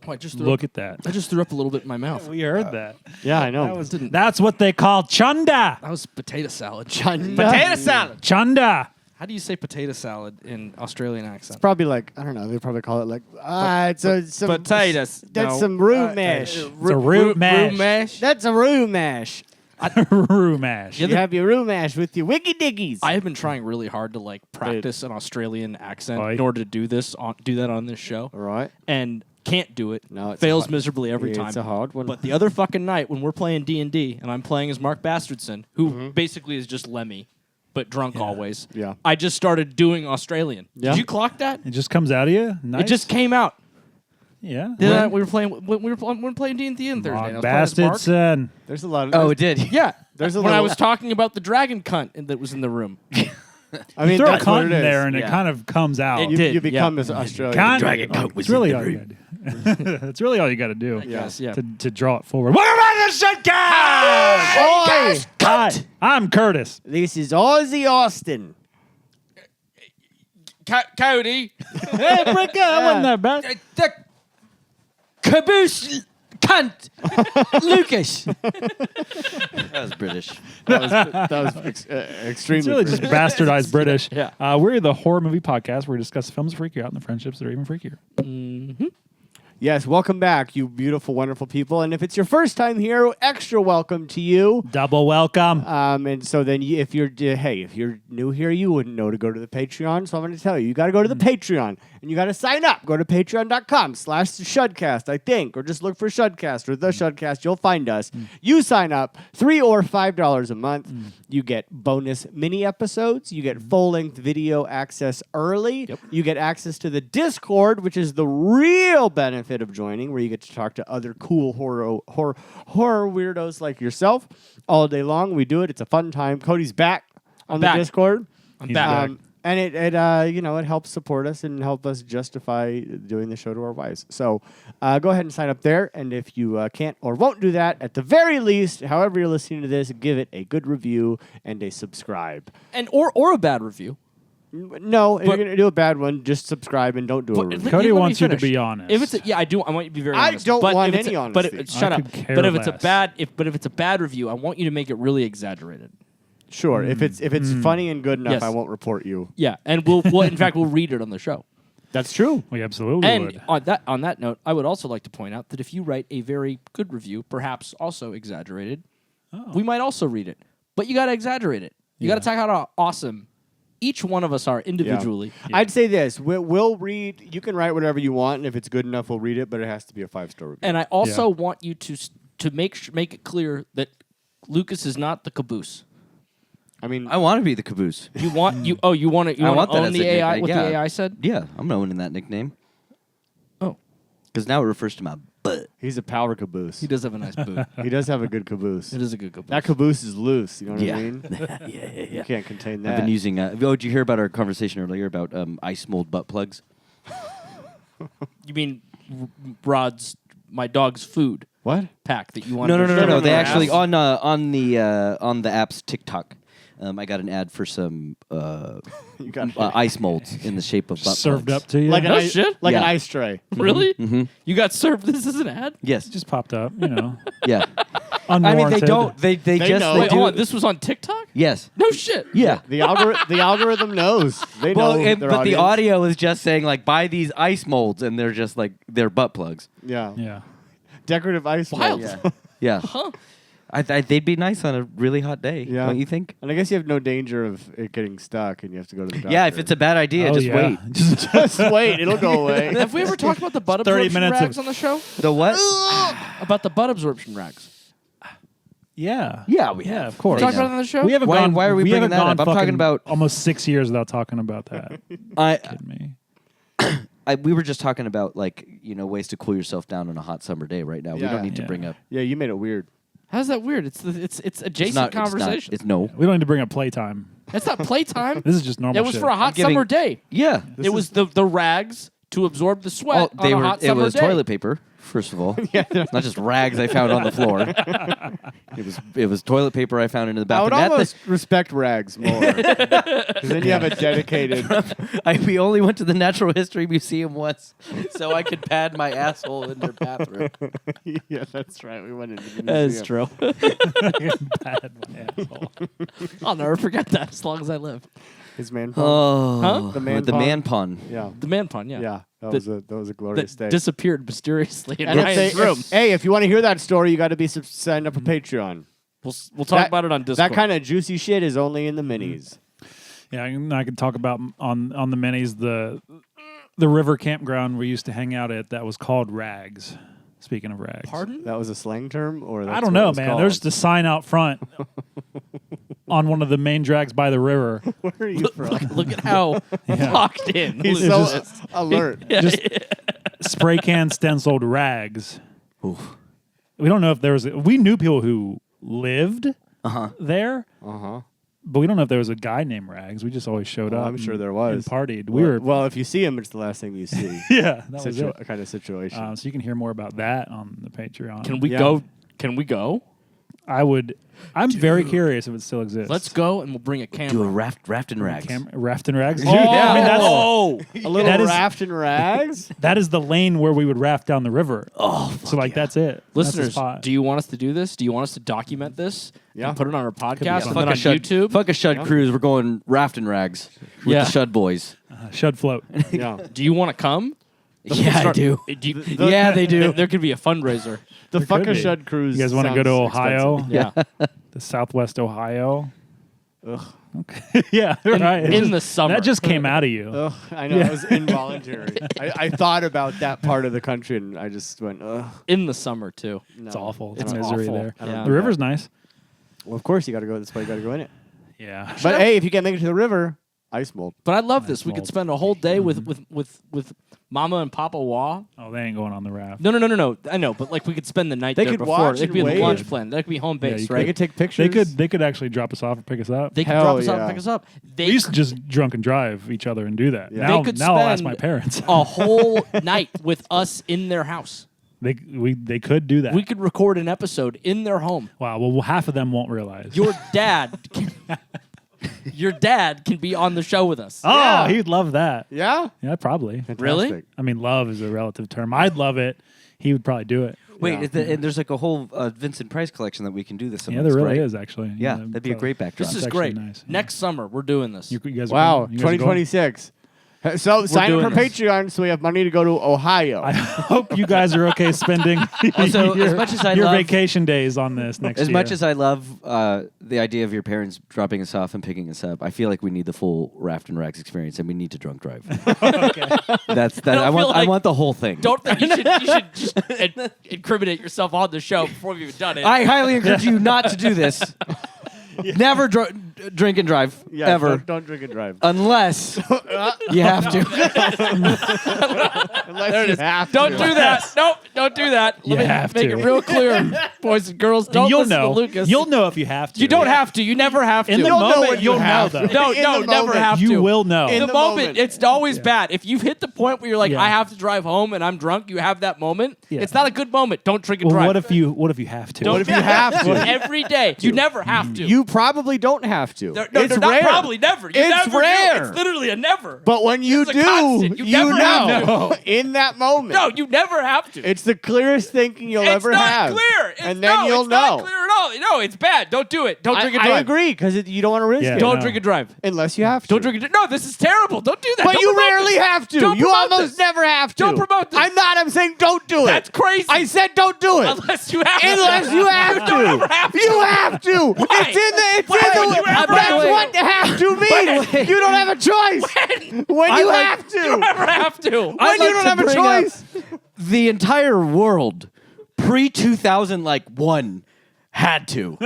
Oh, Look at that. I just threw up a little bit in my mouth. We heard that. Yeah, I know. That's what they call chunda. That was potato salad. Potato salad. Chunda. How do you say potato salad in Australian accent? It's probably like, I don't know, they probably call it like, it's some potatoes. That's No. some roux mash. It's a root mash. Roux mash. That's a roux mash. Roux mash. You have your roux mash with your wiggy diggies. I have been trying really hard to like practice an Australian accent Oi. in order to do that on this show, All right. and can't do it. No, it's fails hard. miserably every time. It's a hard one. But the other fucking night when we're playing D&D and I'm playing as Mark Bastardson, who basically is just Lemmy, but drunk always. Yeah. I just started doing Australian. Yeah. Did you clock that? It just comes out of you. Nice. It just came out. Yeah. We were playing D&D on Thursday. Mark and I was playing as Mark. Bastardson. There's a lot of... Oh, it did. Yeah. There's a when I little- was talking about the dragon cunt that was in the room. I mean, Throw a that's what cunt in it is. there and it Yeah. kind of comes out. It You, did, you become yeah. this Australian. Cunt. Dragon cunt was It's really in the all you room. got to do. That's really all you got to do. Yes, yeah. To draw it forward. What about the shotgun? Oi! Hi, I'm Curtis. This is Ozzy Austin. Cody. Hey, break up. I wasn't that bad. The caboose cunt. Lucas. That was British. That was extremely... It's really just bastardized British. Yeah. We're the horror movie podcast where we discuss films that freak you out and the friendships that are even freakier. Yes, welcome back, you beautiful, wonderful people. And if it's your first time here, extra welcome to you. Double welcome. And so then if you're new here, you wouldn't know to go to the Patreon. So I'm going to tell you got to go to the Patreon and you got to sign up. Go to patreon.com/SHUDcast, I think, or just look for SHUDcast or the SHUDcast. You'll find us. You sign up, $3 or $5 a month. You get bonus mini episodes. You get full-length video access early. Yep. You get access to the Discord, which is the real benefit of joining, where you get to talk to other cool horror weirdos like yourself all day long. We do it. It's a fun time. Cody's back on the Discord. I'm He's back. back. And it helps support us and help us justify doing the show to our wives. So go ahead and sign up there. And if you can't or won't do that, at the very least, however you're listening to this, give it a good review and a subscribe. And or a bad review. No, if you're going to do a bad one, just subscribe and don't do a review. Cody Let me wants you to finish. be honest. If it's I want you to be very I honest. don't But want if it's any But honesty. shut I up. could care But if it's a less. bad review, I want you to make it really exaggerated. Sure, if it's funny and good enough, Yes. I won't report you. Yeah, and we'll in fact we'll read it on the show. That's true. we absolutely And would. on that note, I would also like to point out that if you write a very good review, perhaps also exaggerated, we might also read it. But you got to exaggerate it. You got to talk about how awesome each one of us are individually. Yeah. I'd say this: we'll read. You can write whatever you want, and if it's good enough, we'll read it. But it has to be a 5-star review. And I also want you to make it clear that Lucas is not the caboose. I mean, I want to be the caboose. You want you want to I want that own as the a AI nickname, what yeah. the AI said? Yeah, I'm owning that nickname. Oh, Because now it refers to my butt. he's a power caboose. he does have a nice boot. He does have a good caboose. It is a good caboose. That caboose is loose. You know what Yeah. I mean? yeah. You can't contain that. I've been using... did you hear about our conversation earlier about ice mold butt plugs? You mean Rod's my dog's food what? pack that you want? No. They no, actually ass. on the app's TikTok. I got an ad for some You got ice molds in the shape of butt Served plugs. up to you. like an No ice, shit? like an Yeah. ice tray. Really? Mm-hmm. You got served this as an ad? Yes. It just popped up, you know. Yeah. I mean, Unwarranted. they don't. They just know. they Wait, do. hold on. This was on TikTok? Yes. No shit. Yeah. The algorithm knows. They Well, know. their but the audience. audio is just saying like buy these ice molds, and they're just like they're butt plugs. Yeah. Yeah. Decorative ice Wild. molds. Yeah. Huh? They'd be nice on a really hot day. Yeah. Don't you think? And I guess you have no danger of it getting stuck, and you have to go to the doctor. Yeah. If it's a bad idea, Oh, just yeah. wait. just wait, it'll go away. Have we ever talked about the butt 30 absorption minutes rags of- on the show? The what? About the butt absorption rags. Yeah. Yeah, we Yeah, have. of course. Talked about it on the show? We haven't Why- gone. why are we bringing haven't that gone up? I'm talking fucking about- almost 6 years without talking about that. I Kidding me. we were just talking about like ways to cool yourself down on a hot summer day. Right now, we Yeah. don't need to Yeah. bring up. Yeah, you made it weird. How's that weird? It's adjacent It's not conversation. It's no. We don't need to bring up playtime. That's not playtime. This is just normal It was shit. for a hot giving- summer day. Yeah. It was the rags to absorb the sweat they on a were. hot It summer was day. toilet paper. First of all, not just rags I found on the floor. It was toilet paper I found in the I would bathroom. almost respect rags more. Because then you have a dedicated... We only went to the Natural History Museum once, so I could pad my asshole in their bathroom. Yeah, that's right. We went into the That's museum. true. Bad asshole. I'll never forget that as long as I live. His man pond. Oh, Huh? The man the pond? man pond. Yeah. The man pun, yeah. Yeah. That was a glorious That day. disappeared mysteriously in And Ryan's room. if you want to hear that story, you got to be signed up for Patreon. We'll talk about it on Discord. That kind of juicy shit is only in the minis. Yeah, I can talk about on the minis the river campground we used to hang out at that was called Rags. Speaking of rags. Pardon? That was a slang term, or that's I don't what it know, was man. called? There's the sign out front on one of the main drags by the river. Where are you from? Look at how locked in. He's Look so at this. alert. Just spray can stenciled rags. Oof. We don't know if there was. We knew people who lived there, but we don't know if there was a guy named Rags. We just always showed Oh, up. I'm sure and- there was. And partied. Well, if you see him, it's the last thing you see. yeah, that was it. Kind of situation. So you can hear more about that on the Patreon. Can we Yeah. go? Can we go? I'm very curious if it still exists. Let's go, and we'll bring a camera. Do a raft and rags. Raft and rags. Oh, Yeah, I mean, that's, a little that is- raft and rags? that is the lane where we would raft down the river. Oh, so that's it. That's the Listeners, spot. do you want us to do this? Do you want us to document this? Yeah. And put it on our podcast and fun. then on YouTube? Fuck a Shud cruise. We're going raft and rags with Yeah. the Shud boys. SHUDfloat. Yeah. Do you want to come? Yeah, I do. Yeah, they do. There could be a fundraiser. The There fuck could a be. Shud cruise. You guys want to go to sounds Ohio? expensive. Yeah. The Southwest Ohio. Ugh. Okay. Yeah, right. It in just- the summer. That just came out of you. Ugh, I know. It was involuntary. I thought about that part of the country and I just went, ugh. in the summer too. No. It's awful. It's It's misery awful. there. Yeah. The river's nice. Well, of course you got to go. That's why you got to go in it. Yeah. But hey, if you can't make it to the river, ice mold. But I love this. We mold. could spend a whole day with Mama and Papa Wah. Oh, they ain't going on the raft. No. I know, but like we could spend the night They there could before. watch It could be and a wait. lunch plan. That could be home Yeah, base, you They right? could take pictures. They could actually drop us off or pick us up. They could Hell drop us off yeah. and pick us up. We They used to just drunk and drive each other and do that. Yeah. Now, They could now I'll ask spend my parents. a whole night with us in their house. They could do that. We could record an episode in their home. Wow. Well, half of them won't realize. Your dad, your dad can be on the show with us. Oh, Yeah. he'd love that. Yeah? Yeah, probably. Really? Fantastic. I mean, love is a relative term. I'd love it. He would probably do it. Wait, Yeah. and there's like a whole Vincent Price collection that we can do this. Yeah, there really right? is actually. Yeah, that'd be a great backdrop. This is actually great. nice. Yeah. Next summer, we're doing this. You guys. Wow. you guys are going? 2026. So sign up doing for this. Patreon so we have money to go to Ohio. I hope you guys are okay spending Also, your, as much as I your love- vacation days on this next As year. much as I love the idea of your parents dropping us off and picking us up, I feel like we need the full raft and rags experience, and we need to drunk drive. That's that. I feel want. I like- want the whole thing. Don't think you should just incriminate yourself on the show before we've even done it. I highly encourage you not to do this. Never drink and drive Yeah, ever, Don't drink and drive. unless you have to. Unless you have Don't to. do that. Nope, don't do that. You Let me have make to. it real clear, boys and girls. Don't you'll listen know. to Lucas. You'll know if you have to. You don't have to. You never have to. In the You'll know moment, when you you'll know have though. to. No, In no, the never moment. have to. You will know. In The the moment, moment. it's always bad. If you've hit the point where you're like, Yeah. I have to drive home and I'm drunk, you have that moment. Yeah. It's not a good moment. Don't drink and Well, drive. what if you have to? Don't What if you have to? Every day. You never have to. You probably don't have to. No, it's not rare. probably, never. You It's never rare. Do. It's literally a never. But when you It's a do, constant. You never have know in that moment. No, you never have to. It's the clearest thinking you'll It's ever not have. clear. It's, And then you'll it's not know. clear at all. No, it's bad. Don't do it. Don't drink and I drive. agree because you don't want to risk Yeah. it. Don't No. drink and drive. Unless you have to. Don't drink and drive. No, this is terrible. Don't do that. But Don't you promote rarely this. have to. Don't You promote almost this. never have to. Don't promote this. I'm saying don't do it. That's crazy. I said don't do it. Unless you have to. Unless you have You to. don't ever have to. You have to. Why? It's in the. It's Why in would the. you ever That's have to? what have to means. You don't have a choice. When I you like- have to. You don't ever have to. When I'd you like don't to have a bring choice. The entire world, pre-2001, had to.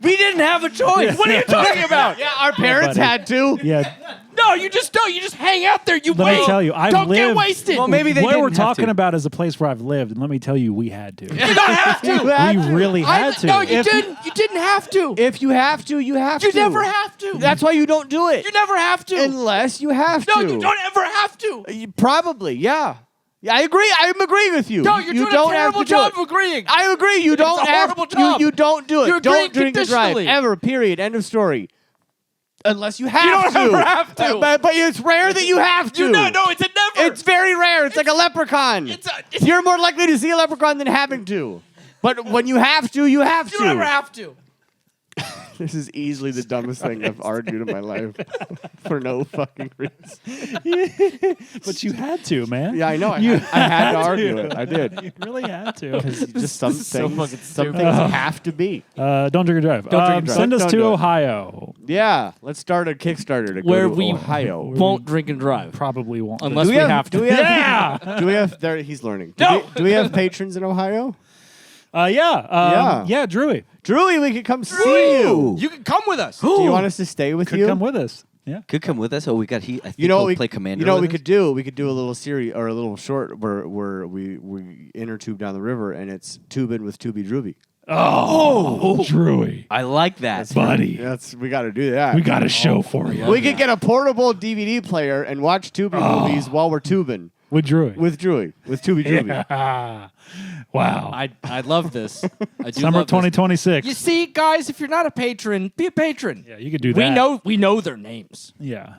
We didn't have a choice. What are you talking about? Yeah, our parents buddy. had to. Yeah. No, No, you just don't. You just hang out there. You Let wait. me tell you, I've don't get lived- wasted. Well, maybe they What didn't we're have talking to. about is a place where I've lived, and let me tell you, we had to. you don't have to. You had We to. really had to. No, you If- didn't. You didn't have to. If you have to, you have You to. never have to. That's why you don't do it. You never have to. Unless you have no, to. you don't ever have to. Probably, yeah. Yeah, I agree. I'm agreeing with you. No, you're you doing don't a terrible have to do job it. of agreeing. I agree. You don't a have horrible job. You don't do it. You're agreeing don't drink and drive conditionally. ever. Period. End of story. Unless you have don't to. ever have to. But it's rare that you have to. No, it's a never. It's very rare. It's like a leprechaun. You're more likely to see a leprechaun than having to. But when you have to, you have to. You never have to. This is easily the dumbest thing I've argued in my life for no fucking reason. But you had to, man. Yeah, I know. I had to argue it. I did. You really had to. Just some is so things, fucking some stupid. things have to be. Don't drink and drive. Don't drink and drive. Send us Don't to do it. Ohio. Yeah, let's start a Kickstarter to Where go to we Ohio. won't drink and drive Probably won't. unless Do we have to. Do we have? Yeah. Do we have? There, he's learning. No! Do we have patrons in Ohio? Yeah, Drewy. Drewy, we could come see you. You can come with us. Do you want us to stay with Could you? come with us. Yeah. Could come with us. Oh, we got he. I think You know he'll what we play commander. You know what we with us. could do? We could do a little series or a little short where we inner tube down the river and it's tubing with Tubby Drooby. Oh, Drewy. I like that. Buddy. We got to do that. We got a show for you. We could get a portable DVD player and watch Tubby movies while we're tubing With Drewy. with Drewy, with Tubby Drooby. Yeah. Wow. I love this. I do Summer love this. 2026. You see, guys, if you're not a patron, be a patron. Yeah, you could do that. We know their names. Yeah.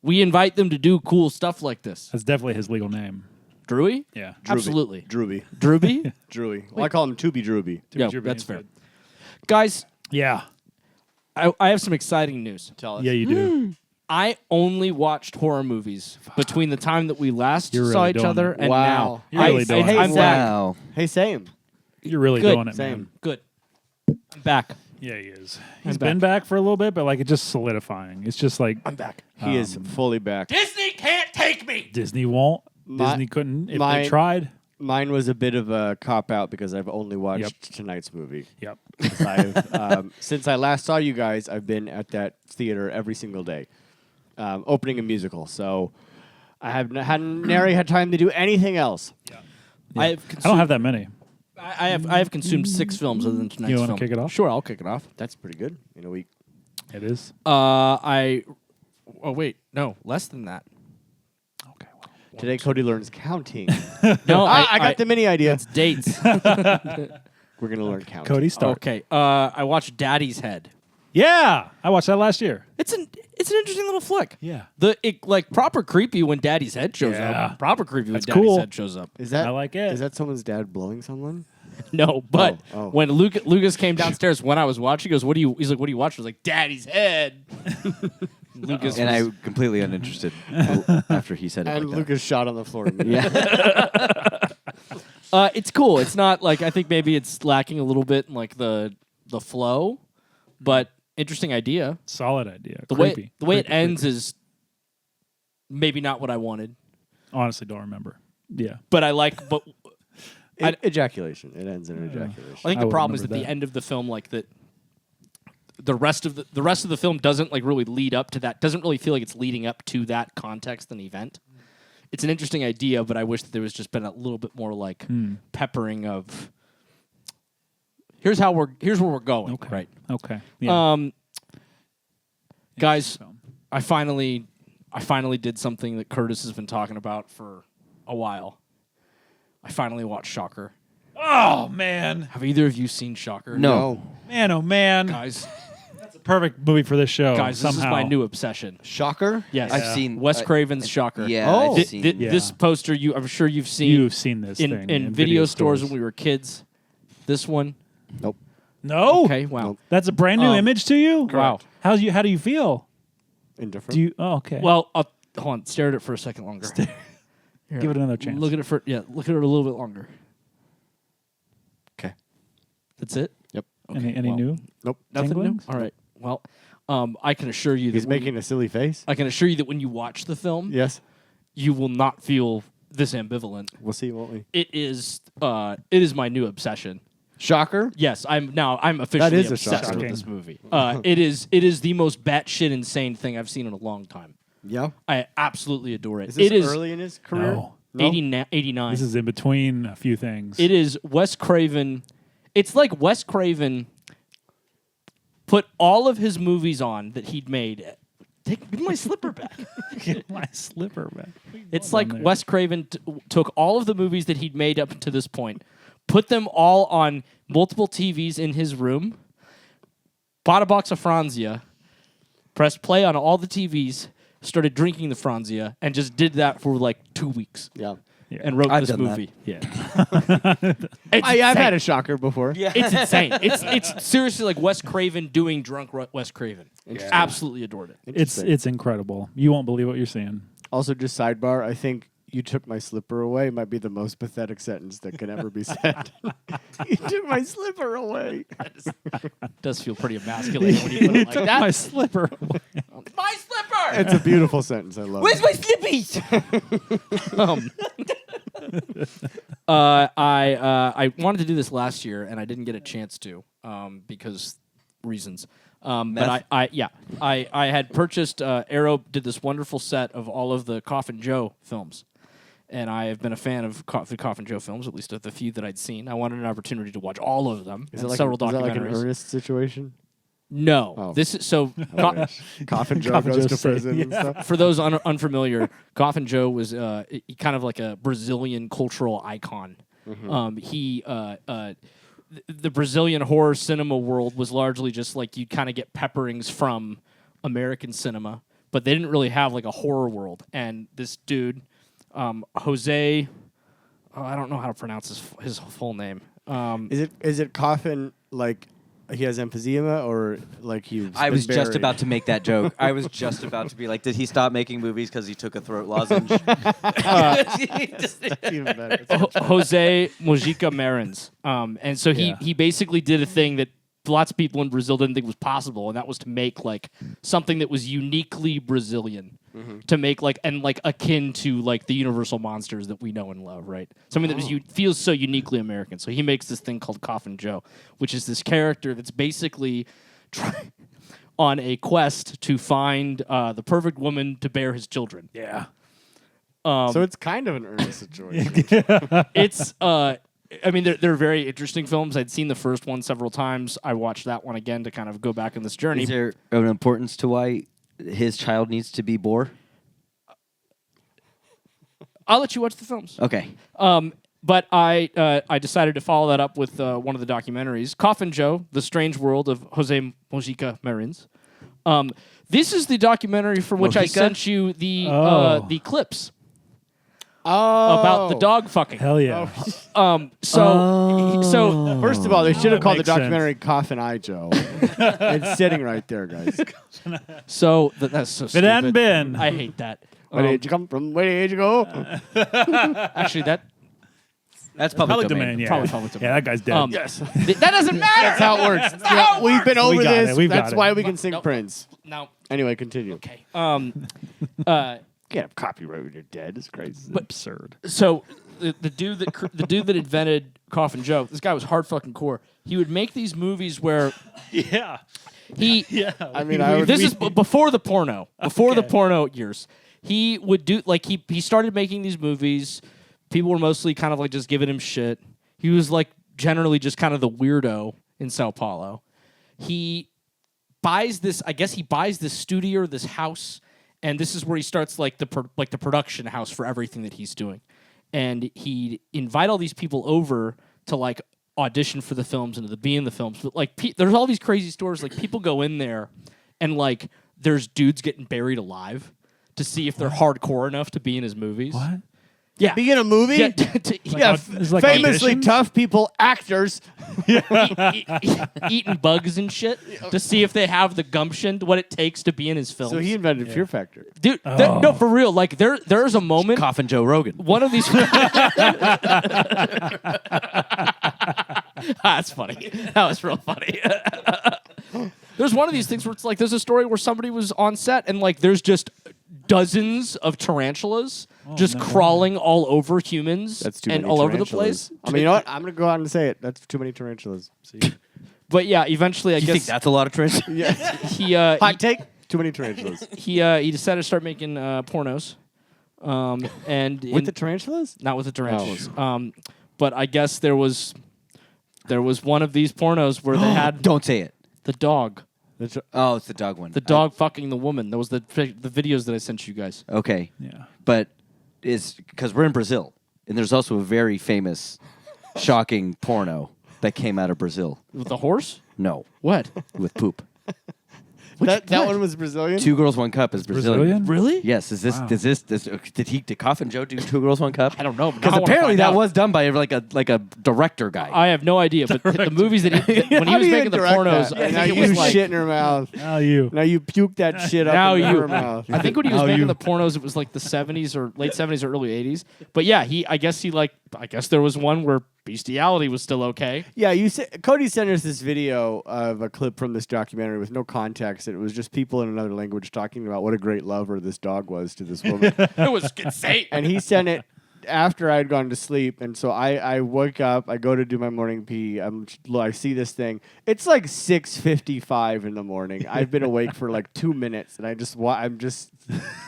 We invite them to do cool stuff like this. That's definitely his legal name. Drewy? Yeah. Absolutely. Drooby. Drooby? Drewy. Well, I call him Tubby Drooby. Yeah, Drooby that's is fair. good. Guys, Yeah. I have some exciting news. Tell us. Yeah, you do. I only watched horror movies between the time that we last You're saw really each doing other it. and Wow. now. You're really doing it. I'm back. Wow. Hey, same. You're really Good. doing it, Same. man. Good. I'm back. Yeah, he is. I'm He's been back for a little bit, but like it's just solidifying. It's just like I'm back. He is fully back. Disney can't take me. Disney won't. My- Disney couldn't if my- they tried. Mine was a bit of a cop out because I've only watched tonight's movie. Yep. Since I last saw you guys, I've been at that theater every single day, opening a musical. So I hadn't nary had time to do anything else. I have I don't have that many. I have consumed 6 films other than tonight's You film. wanna kick it off? Sure, I'll kick it off. That's pretty good in a week. It is. Oh wait, no, less than that. Okay. Well. Today, Cody learns counting. No, I got the mini idea. It's dates. We're gonna learn counting. Cody, start. Okay. I watched Daddy's Head. Yeah, I watched that last year. It's an interesting little flick. Yeah. Like proper creepy when Daddy's head shows Yeah. up. Proper creepy when That's Daddy's cool. head shows up. Is that I like it. Is that someone's dad blowing someone? No, but Oh. when Lucas came downstairs when I was watching, he goes, He's like, what do you watch? I was like, Daddy's Head. Lucas And was- I completely uninterested after he said it. And like Lucas shot on the floor. That. Yeah. it's cool. It's not like I think maybe it's lacking a little bit in like the flow, but interesting idea. Solid idea. The Creepy. way it Creepy, ends creepy. is maybe not what I wanted, Honestly, don't remember. Yeah. but I like. But Ejaculation. It ends in ejaculation. I think I the would problem is at remember the that. end of the film, like that, the rest of the film doesn't like really lead up to that. Doesn't really feel like it's leading up to that context and event. It's an interesting idea, but I wish that there was just been a little bit more like peppering of. Here's where we're going. Okay. Right. Okay. Yeah. Guys, Film. I finally did something that Curtis has been talking about for a while. I finally watched Shocker. Oh man. Have either of you seen Shocker? No. Man, oh man. Guys, That's a perfect movie for this show. guys, somehow. this is my new obsession. Shocker? Yes, I've seen Wes Craven's Shocker. Yeah. Oh. I've seen. Yeah. This poster, I'm sure you've seen You've seen this in thing video stores when we were kids. This one, Nope. No. okay, wow. Nope. That's a brand new image to you. Wow. How do you feel? Indifferent. Do you? Oh, okay. Well, hold on, stare at it for a second longer. Here, Give it another chance. Look at it look at it a little bit longer. Okay. That's it. Yep. Okay, any well, new? Nope. Nothing new. tinglings? All right. Well, I can assure you that He's making a silly face. I can assure you that when you watch the film, Yes. you will not feel this ambivalent. We'll see, won't we? It is my new obsession. Shocker? Yes, I'm officially is a obsessed shocker. with this movie. It is the most batshit insane thing I've seen in a long time. Yeah. I absolutely adore it. Is this It is early in his career? No. 89. This is in between a few things. It is Wes Craven. It's like Wes Craven put all of his movies on that he'd made. Give me my slipper back. Get my slipper back. It's like Wes Craven took all of the movies that he'd made up to this point, put them all on multiple TVs in his room, bought a box of Franzia, pressed play on all the TVs, started drinking the Franzia, and just did that for like 2 weeks. Yeah. Yeah. And wrote I've this done that. movie. Yeah. I've had a shocker before. Yeah. It's insane. It's seriously like Wes Craven doing drunk Wes Craven. Absolutely adored it. It's incredible. You won't believe what you're seeing. Also, just sidebar, I think "you took my slipper away" might be the most pathetic sentence that can ever be said. You took my slipper away. It does feel pretty emasculating when you put it like that. My slipper. My slipper! It's a beautiful sentence. I love Where's it. my slippies? I wanted to do this last year and I didn't get a chance to because reasons. But I had purchased Arrow did this wonderful set of all of the Coffin Joe films. And I have been a fan of the Coffin Joe films, at least of the few that I'd seen. I wanted an opportunity to watch all of them. Is and it like several is that documentaries. like an Ernest situation? No, Oh. this is so. Coffin Joe Coffin goes Joe to say, prison and stuff. For those unfamiliar, Coffin Joe was kind of like a Brazilian cultural icon. The Brazilian horror cinema world was largely just like you'd kind of get pepperings from American cinema, but they didn't really have like a horror world. And this dude, Jose, I don't know how to pronounce his full name. Is it Coffin like he has emphysema or like he? I was just about to make that joke. I was just about to be like, did he stop making movies because he took a throat lozenge? Even better. Jose Mojica Marins. And so he basically did a thing that lots of people in Brazil didn't think was possible, and that was to make like something that was uniquely Brazilian, to make like akin to like the universal monsters that we know and love, right? Something that was feels so uniquely American. So he makes this thing called Coffin Joe, which is this character that's basically on a quest to find the perfect woman to bear his children. Yeah. So it's kind of an Ernest situation. It's I mean, they're very interesting films. I'd seen the first one several times. I watched that one again to kind of go back on this journey. Is there an importance to why his child needs to be Boar? I'll let you watch the films. Okay. But I decided to follow that up with one of the documentaries, Coffin Joe: The Strange World of Jose Mojica Marins. This is the documentary from which I Mojica? sent you the clips about the dog fucking. Hell yeah. So First of all, they should have called the makes sense. documentary Coffin Eye Joe. It's sitting right there, guys. that's so If stupid. it hadn't been. I hate that. Where did you come from? Where did you go? Actually, That's public Public domain. domain, yeah. Probably public domain. Yeah, that guy's dead. Yes. That doesn't matter. That's how it works. Yeah, we've been over got this. it. We've That's got why it. we can sing Nope. Prince. No. Anyway, continue. Okay. Can't have copyright when you're dead. It's crazy. But absurd. So the dude that invented Coffin Joe, this guy was hard fucking core. He would make these movies where Yeah. he. I mean, I would This is before the porno. Before the porno years, he would do like he started making these movies. People were mostly kind of like just giving him shit. He was like generally just kind of the weirdo in Sao Paulo. He buys this. I guess he buys this studio or this house, and this is where he starts like the production house for everything that he's doing. And he'd invite all these people over to like audition for the films and to be in the films. But like, there's all these crazy stories. Like people go in there, and like there's dudes getting buried alive to see if they're hardcore enough to be in his movies. What? Yeah. Be in a movie? Yeah, Yeah, like famously auditions? tough people, actors. eating bugs and shit to see if they have the gumption, what it takes to be in his films. So he invented Fear Factor. Dude, no, for real. Like there's a moment. Coffin Joe Rogan. One of these. That's funny. That was real funny. There's one of these things where it's like there's a story where somebody was on set and like there's just dozens of tarantulas just crawling all over humans That's too and many all over the tarantulas. place. I mean, you know what? I'm going to go out and say it. That's too many tarantulas. See? But yeah, eventually I Do you think guess that's a lot of trash? Yeah. he Hot take? Too many tarantulas. He decided to start making pornos. And With the tarantulas? not with the tarantulas. But I guess there was one of these pornos where they had Don't say it. the dog. Oh, it's the dog one. The dog fucking the woman. That was the videos that I sent you guys. Okay. Yeah. But it's because we're in Brazil, and there's also a very famous, shocking porno that came out of Brazil. With the horse? No, What? with poop. That one was Brazilian? 2 Girls, 1 Cup is Brazilian. Really? Yes. Is this? Wow. Did Coffin Joe do 2 Girls, 1 Cup? I don't know. Because apparently that was done by like a director guy. I have no idea, but the movies that when he How was do you making the direct pornos, that? I Now think you it was like shit in her mouth. Now you. Now you puke that shit up Now in you. her mouth. I think when he was Now making you. the pornos, it was like the 70s or late 70s or early 80s. But yeah, I guess there was one where bestiality was still okay. Yeah, Cody sent us this video of a clip from this documentary with no context. It was just people in another language talking about what a great lover this dog was to this woman. It was insane. And he sent it after I had gone to sleep. And so I woke up, I go to do my morning pee. I see this thing. It's like 6:55 in the morning. I've been awake for like 2 minutes, and I'm just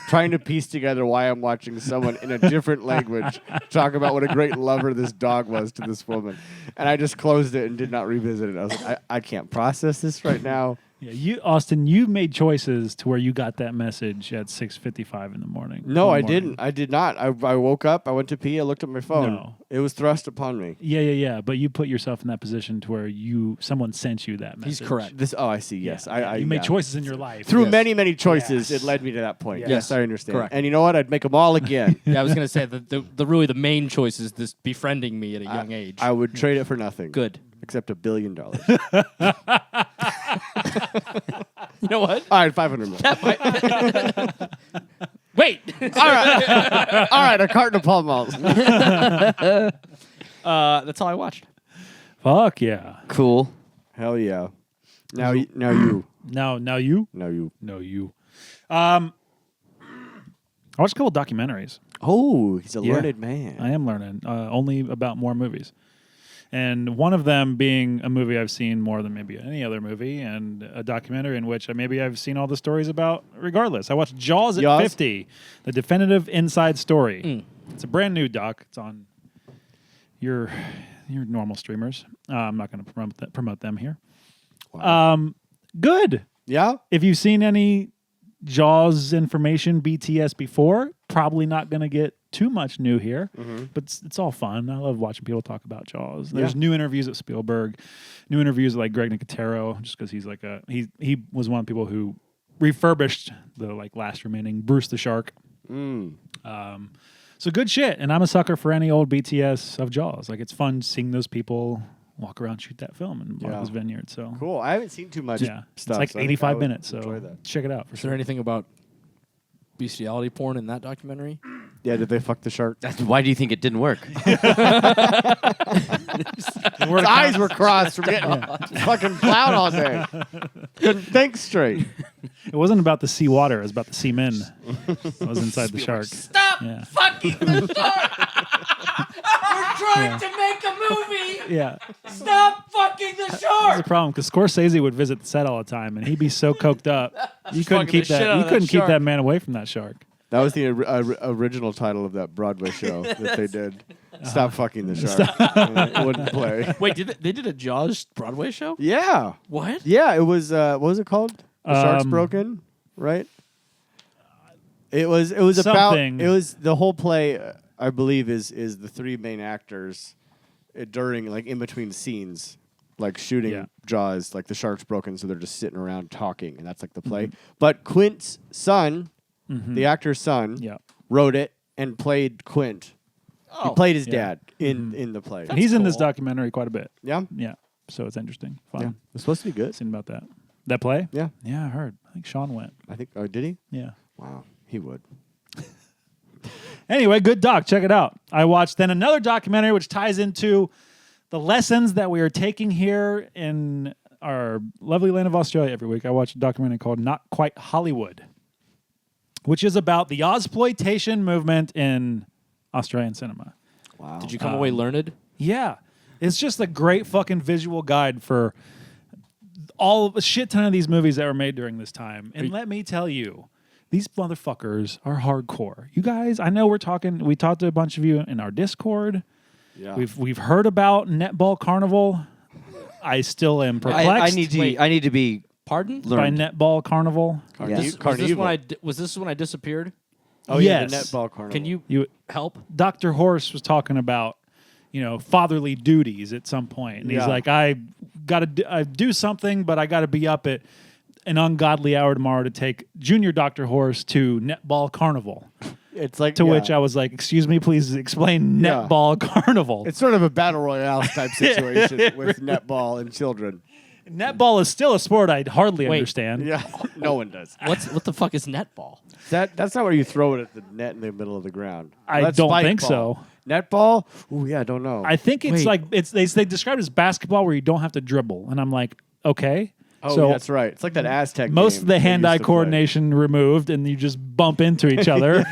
trying to piece together why I'm watching someone in a different language talk about what a great lover this dog was to this woman. And I just closed it and did not revisit it. I was like, I can't process this right now. Yeah, Austin, you made choices to where you got that message at 6:55 in the morning. No, I Morning. didn't. I did not. I woke up, I went to pee, I looked at my phone. No. It was thrust upon me. Yeah. But you put yourself in that position to where someone sent you that message. He's correct. I see. Yes. Yeah. You made choices in your life. Through Yes. many choices, Yes. it led me to that point. Yes. Yes, I understand. Correct. And you know what? I'd make them all again. Yeah, I was gonna say the main choice is this befriending me at a young age. I would trade it for nothing. Good. Except $1 billion. You know what? All right, 500 million. Wait. All right, a carton of Pall Malls. That's all I watched. Fuck yeah. Cool. Hell yeah. Now you. Now you. Now you. No, you. I watched a couple documentaries. Oh, he's a Yeah. learned man. I am learning only about more movies. And one of them being a movie I've seen more than maybe any other movie, and a documentary in which maybe I've seen all the stories about regardless. I watched Jaws at 50, the definitive inside story. It's a brand new doc. It's on your normal streamers. I'm not going to promote them here. Wow. Good. Yeah? If you've seen any Jaws information, BTS before, probably not going to get too much new here, but it's all fun. I love watching people talk about Jaws. There's new interviews with Spielberg, new interviews with like Greg Nicotero, just because he's like he was one of the people who refurbished the like last remaining Bruce the Shark. So good shit, and I'm a sucker for any old BTS of Jaws. Like it's fun seeing those people walk around, shoot that film in Martha's Vineyard. So Cool. I haven't seen too much yeah, stuff. it's like so I think I 85 would minutes. enjoy So that. check it out for Is there sure. anything about bestiality porn in that documentary? Yeah, did they fuck the shark? Why do you think it didn't work? His eyes were crossed from getting fucking plowed all day. Couldn't think straight. It wasn't about the sea water; it was about the seamen that was inside the shark. Stop Yeah. fucking the shark! We're trying to make a movie! Yeah, Stop fucking the that's shark! the problem because Scorsese would visit the set all the time, and he'd be so coked up, you couldn't fucking keep the shit that. out You of that couldn't keep shark. that man away from that shark. That was the original title of that Broadway show that they did. Stop fucking the shark. It wouldn't play. Wait, they did a Jaws Broadway show? Yeah. What? Yeah, it was, what was it called? The Shark's Broken, right? It was about, Something. the whole play, I believe, is the three main actors during, like, in between scenes, like shooting Jaws, like the Shark's Broken, so they're just sitting around talking, and that's like the play. But Quint's son, the actor's son, wrote it and played Quint. He played his dad in the play. And he's in this cool. documentary quite a bit. Yeah? Yeah, so it's interesting, fun. Yeah. It's supposed to be good. Seen about that. That play? Yeah. Yeah, I heard. I think Sean went. I think, oh, did he? Yeah. Wow, he would. Anyway, good doc. Check it out. I watched then another documentary which ties into the lessons that we are taking here in our lovely land of Australia every week. I watched a documentary called Not Quite Hollywood, which is about the Ozploitation movement in Australian cinema. Wow. Did you come away learned? Yeah. It's just a great fucking visual guide for a shit ton of these movies that were made during this time. And let me tell you, these motherfuckers are hardcore. You guys, I know we talked to a bunch of you in our Discord. Yeah. We've heard about Netball Carnival. I still am perplexed. I need to be Pardon? by Netball Carnival. Yes. Was this when I disappeared? Oh, yeah, Yes. the netball carnival. Can you You help? Dr. Horse was talking about, fatherly duties at some point. And he's Yeah. like, I do something, but I got to be up at an ungodly hour tomorrow to take Junior Dr. Horse to Netball Carnival. It's like To which I was like, excuse me, please explain Yeah. Netball Carnival. It's sort of a battle royale type situation with netball and children. Netball is still a sport I hardly Wait. understand. Yeah, no one does. What the fuck is netball? That's not where you throw it at the net in the middle of the ground. I That's don't spike think ball. so. Netball? Ooh, yeah, I don't know. I think it's Wait. like they describe it as basketball where you don't have to dribble. And I'm like, okay. oh, so that's right. It's like that Aztec most game of the they hand-eye used to play. coordination removed, and you just bump into each other.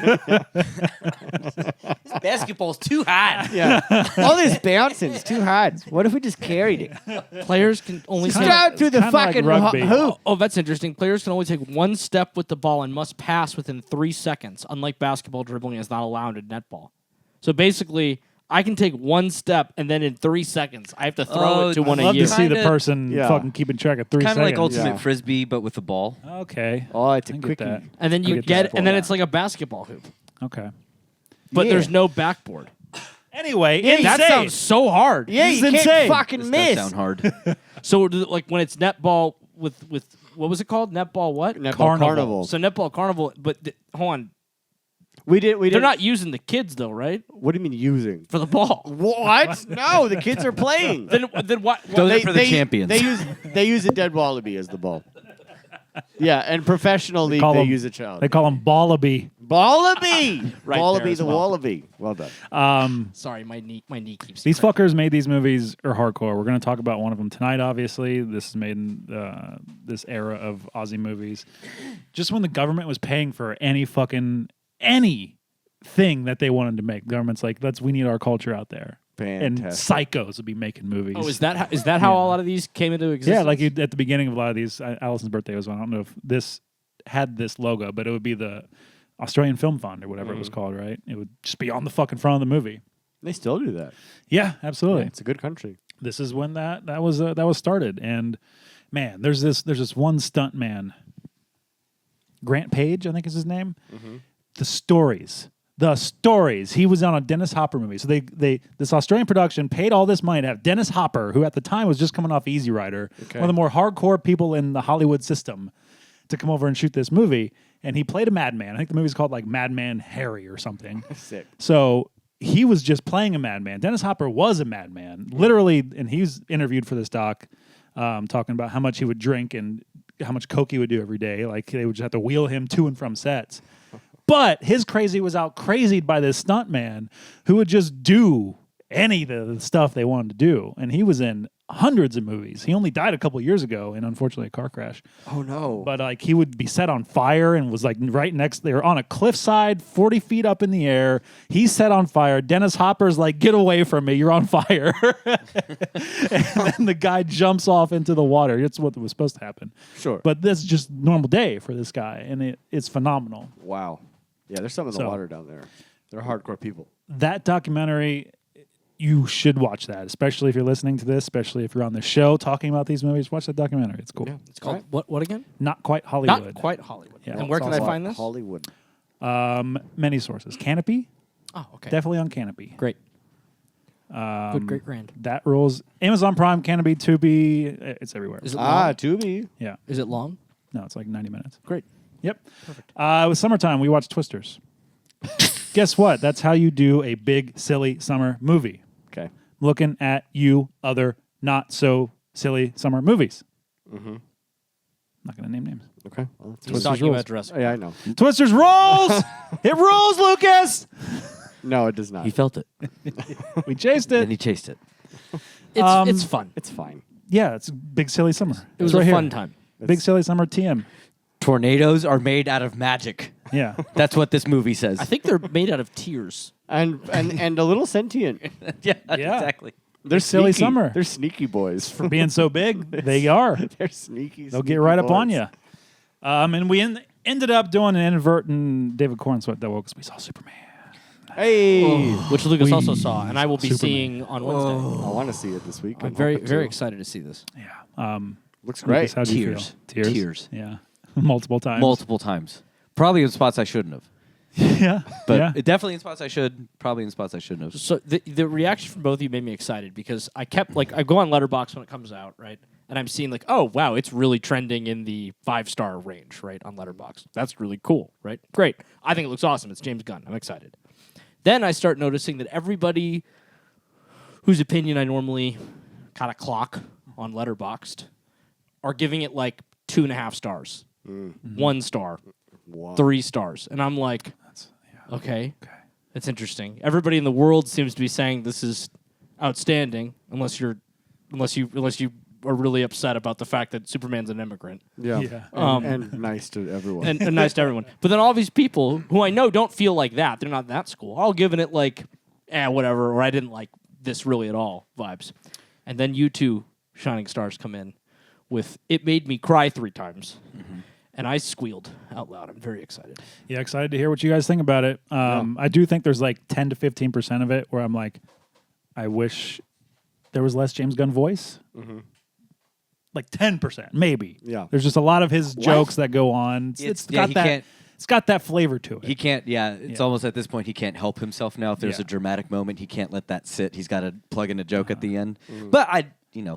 Basketball's too hot. Yeah. All this bouncing is too hard. What if we just carried it? Players can only kinda- take. Straight through the kinda like fucking rugby. hoop. Oh, that's interesting. Players can only take one step with the ball and must pass within 3 seconds. Unlike basketball, dribbling is not allowed in netball. So basically, I can take one step and then in 3 seconds, I have to throw it to one I'd love of you. to see the Kinda- person Yeah. fucking keeping track of 3 Kind seconds. of like ultimate Yeah. frisbee, but with the ball. Okay. Oh, it's a I get quickie. that. And then you get get, that. and then it's like a basketball hoop, Okay. but Yeah. there's no backboard. Anyway, That insane. sounds so hard. Yeah, This you is can't insane. fucking This miss. does sound hard. So like when it's netball with what was it called? Netball what? Netball carnival. So netball carnival, but hold on, We did. they're not using the kids though, right? What do you mean using? For the ball. What? No, the kids are playing. then what? Those are for the champions. They use a dead wallaby as the ball. Yeah, and professional league call they 'em- use a child. They call him Ballaby. Wallaby, Right wallaby there as the well. wallaby. Well done. Sorry, my knee keeps. These fuckers made these movies are hardcore. We're going to talk about one of them tonight, obviously. This is made in this era of Aussie movies. Just when the government was paying for anything that they wanted to make. The government's like, we need our culture out there. And Fantastic. psychos would be making movies. Oh, is that how a lot of these came into existence? Yeah, like at the beginning of a lot of these, Allison's birthday was one. I don't know if this had this logo, but it would be the Australian Film Fund or whatever it was called, right? It would just be on the fucking front of the movie. They still do that. Yeah, absolutely. It's a good country. This is when that was started, and man, there's this one stunt man, Grant Page, I think is his name. The stories. He was on a Dennis Hopper movie. So this Australian production paid all this money to have Dennis Hopper, who at the time was just coming off Easy Rider, one of the more hardcore people in the Hollywood system, to come over and shoot this movie. And he played a madman. I think the movie's called like Madman Harry or something. Sick. So he was just playing a madman. Dennis Hopper was a madman, literally, and he's interviewed for this doc, talking about how much he would drink and how much coke he would do every day. Like they would just have to wheel him to and from sets. But his crazy was out crazied by this stunt man who would just do any of the stuff they wanted to do. And he was in hundreds of movies. He only died a couple years ago in, unfortunately, a car crash. Oh no. But like he would be set on fire and was like right next. They were on a cliffside, 40 feet up in the air. He's set on fire. Dennis Hopper's like, "Get away from me! You're on fire!" And then the guy jumps off into the water. It's what was supposed to happen. Sure. But that's just normal day for this guy, and it's phenomenal. Wow. Yeah, there's some in the So- water down there. They're hardcore people. That documentary, you should watch that, especially if you're listening to this, especially if you're on the show talking about these movies. Watch that documentary. It's cool. Yeah. It's called what again? Not Quite Hollywood. Not quite Hollywood. Yeah. And where can I find this? Hollywood. Many sources. Canopy, Oh, okay. definitely on Canopy. Great. Good, great, grand. That rules. Amazon Prime, Canopy, Tubi, it's everywhere. Is it long? Tubi. Yeah. Is it long? No, it's like 90 minutes. Great. Yep. Perfect. It was summertime. We watched Twisters. Guess what? That's how you do a big, silly summer movie. Okay. Looking at you, other not so silly summer movies. Mm-hmm. Not going to name names. Okay. Well, that's He's Twisters talking rules. about Jurassic. yeah, I know. Twisters rolls! It rolls, Lucas! No, it does not. He felt it, We chased and it. he chased it. It's fun. It's fine. Yeah, it's a big, silly summer. It was It's right a here. fun time. Big, silly summer TM. Tornadoes are made out of magic. Yeah. That's what this movie says. I think they're made out of tears. And a little sentient. yeah, Yeah. exactly. They're silly sneaky. summer. They're sneaky boys. For being so big, they are. They're sneaky. They'll get right up on you. And we ended up doing an inadvertent David Corn sweat double because we saw Superman. Hey, Which Lucas We also saw, and I will be Superman. seeing on Wednesday. I want to see it this week. I'm very, very excited to see this. Yeah. Looks great. Lucas, how'd you Tears. feel? Tears. Tears. Yeah. Multiple times. Multiple times. Probably in spots I shouldn't have. Yeah. But yeah. definitely in spots I should. Probably in spots I shouldn't have. So the reaction from both of you made me excited because I kept I go on Letterboxd when it comes out, right? And I'm seeing oh wow, it's really trending in the 5-star range, right, on Letterboxd. That's really cool, right? Great. I think it looks awesome. It's James Gunn. I'm excited. Then I start noticing that everybody whose opinion I normally kind of clock on Letterboxd are giving it 2.5 stars, 1 star, Wow. 3 stars, and I'm like, okay, that's interesting. Everybody in the world seems to be saying this is outstanding, unless you are really upset about the fact that Superman's an immigrant. Yeah. Yeah. And nice to everyone. And nice to everyone. But then all these people who I know don't feel like that, they're not in that school, all giving it whatever, or I didn't like this really at all vibes. And then you two shining stars come in with it made me cry 3 times. Mm-hmm. And I squealed out loud. I'm very excited. Yeah, excited to hear what you guys think about it. I do think there's 10 to 15% of it where I'm I wish there was less James Gunn voice. Mm-hmm. 10%, maybe. Yeah. There's just a lot of his jokes that go on. It's got that flavor to it. He can't, it's almost at this point he can't help himself now. If there's a dramatic moment, he can't let that sit. He's got to plug in a joke at the end. But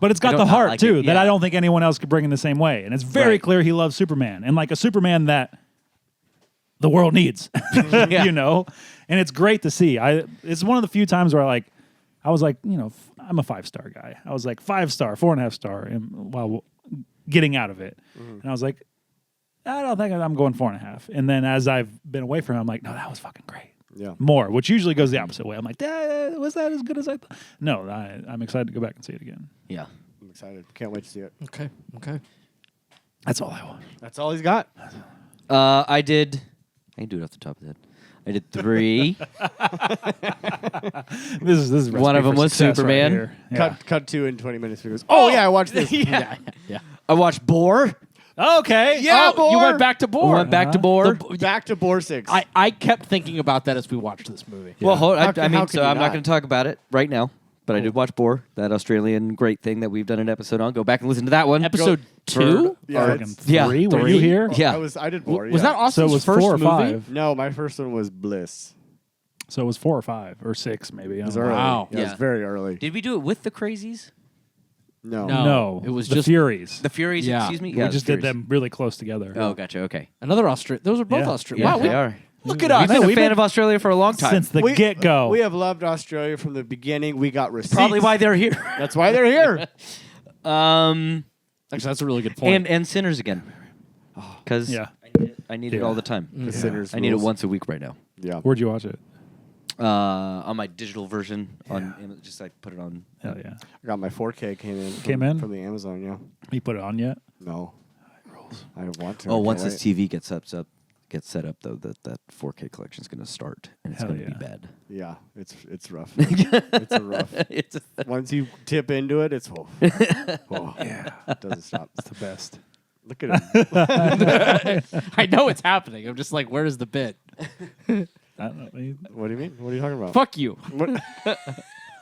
But it's got the heart, too, that I don't think anyone else could bring in the same way. And it's very clear he loves Superman. And a Superman that the world needs, you know? And it's great to see. It's one of the few times where I was I'm a 5-star guy. I was 5-star, 4.5 star while getting out of it. And I was I don't think I'm going 4.5. And then as I've been away from it, I'm no, that was fucking great. Yeah. More, which usually goes the opposite way. I'm was that as good as I thought? No, I'm excited to go back and see it again. Yeah. I'm excited. Can't wait to see it. Okay. That's all I want. That's all he's got. I can do it off the top of the head. I did 3. This is One of them was Superman. Right here. Cut 2 in 20 minutes. He goes, I watched this. Yeah. I watched Boar. Okay. Yeah, You Boar. went back to Boar. We went back to Boar. Back to Boar 6. I kept thinking about that as we watched this movie. Well, How I'm can not you going not? to talk about it right now. But I did watch Boar, that Australian great thing that we've done an episode on. Go back and listen to that one. Episode 2? Yeah, Fucking it's- 3? Yeah, Were you 3. here? Yeah. I did Boar. Was that So it Austin's was first 4 or movie? 5. No, my first one was Bliss. So it was 4 or 5 or 6 maybe. It was I don't know. early. Wow. Yeah, it Yeah. was very early. Did we do it with the Crazies? No. No, it was the just Furies. The Furies, Yeah. excuse me? we just did them really close together. Oh, gotcha. Okay. Another Australian. Those are both Yeah. Australian. Yeah, Wow, they are. look at us. We've been a we've fan been- of Australia for a long time. Since the get-go. We have loved Australia from the beginning. We got receipts. Probably why they're here. That's why they're here. Actually, that's a really good point. and Sinners again. Because Yeah. I need it all the time. The Sinners I need it rules. once a week right now. Yeah. Where'd you watch it? On my digital version, just put it on. Hell yeah. I got my 4K came in. Came in? from the Amazon. Yeah. You put it on yet? No. I want to. Oh, I once can't this wait. TV gets set up though, that 4K collection is going to start, and it's Hell going to yeah. be bad. Yeah, it's rough. It's a rough. It's Once you tip into it, it's whoa. Yeah. It doesn't stop. It's the best. Look at him. I know it's happening. I'm just where is the bit? I don't know. What do you mean? What are you talking about? Fuck you. What?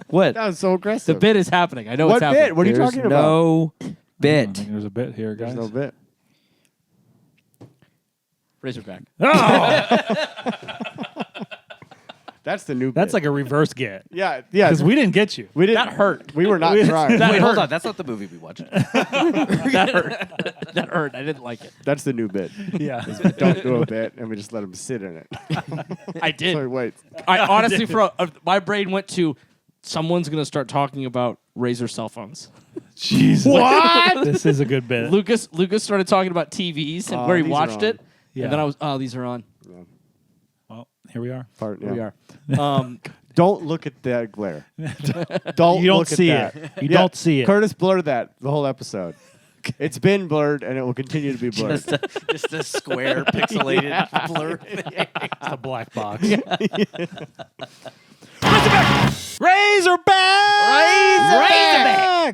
what? That was so The aggressive. bit is happening. I know What it's happening. bit? What are you There's talking about? no I bit. think there's a bit here, guys. There's no bit. Razorback. Oh! That's the new. That's bit. a reverse get. yeah. Because we didn't get you. We didn't. That hurt. We were not trying. That Wait, hurt. hold on. That's not the movie we watched. That hurt. That hurt. I didn't like it. That's the new bit. Yeah. Don't do a bit, and we just let him sit in it. I did. So wait. I honestly, my brain went to someone's going to start talking about Razor cell phones. Jesus. What? This is a good bit. Lucas started talking about TVs and where he these are watched on. it. Yeah. And then I was, these are on. Well, here we are. Part, Here yeah. we are. Don't look at that glare. Don't. You don't look see at it. that. You don't see it. Curtis blurred that the whole episode. It's been blurred, and it will continue to be blurred. Just a square pixelated blur thing. It's a black box. Razorback!